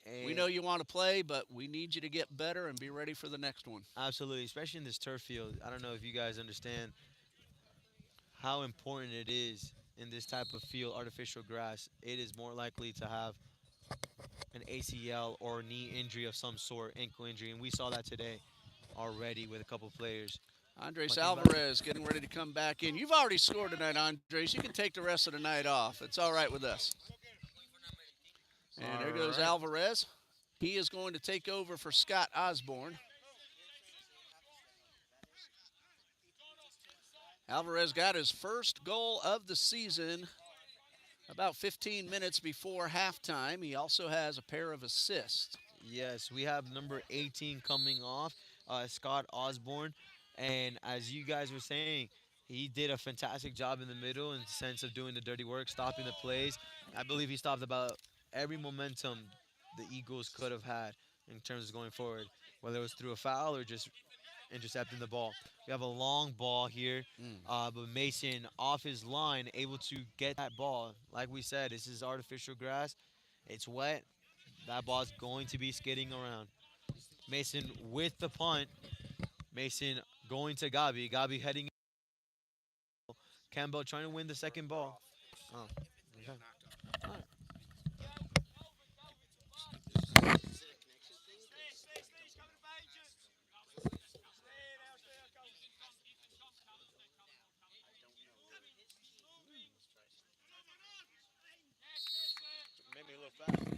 we And know you want to play, but we need you to get better and be ready for the next one. absolutely, especially in this turf field. I don't know if you guys understand how important it is in this type of field, artificial grass. It is more likely to have an ACL or knee injury of some sort, ankle injury, and we saw that today already with a couple players. Andres Alvarez getting ready to come back in. You've already scored tonight, Andres. You can take the rest of the night off. It's all right with us. And there goes Alvarez. He is going to take over for Scott Osborne. Alvarez got his first goal of the season about 15 minutes before halftime. He also has a pair of assists. Yes, we have number 18 coming off, Scott Osborne. And as you guys were saying, he did a fantastic job in the middle in the sense of doing the dirty work, stopping the plays. I believe he stopped about every momentum the Eagles could have had in terms of going forward, whether it was through a foul or just intercepting the ball. We have a long ball here, but Mason off his line, able to get that ball. Like we said, this is artificial grass. It's wet. That ball's going to be skidding around. Mason with the punt. Mason going to Gabi. Gabi heading. Campbell trying to win the second ball. Oh, okay. All right. Made me a little fast.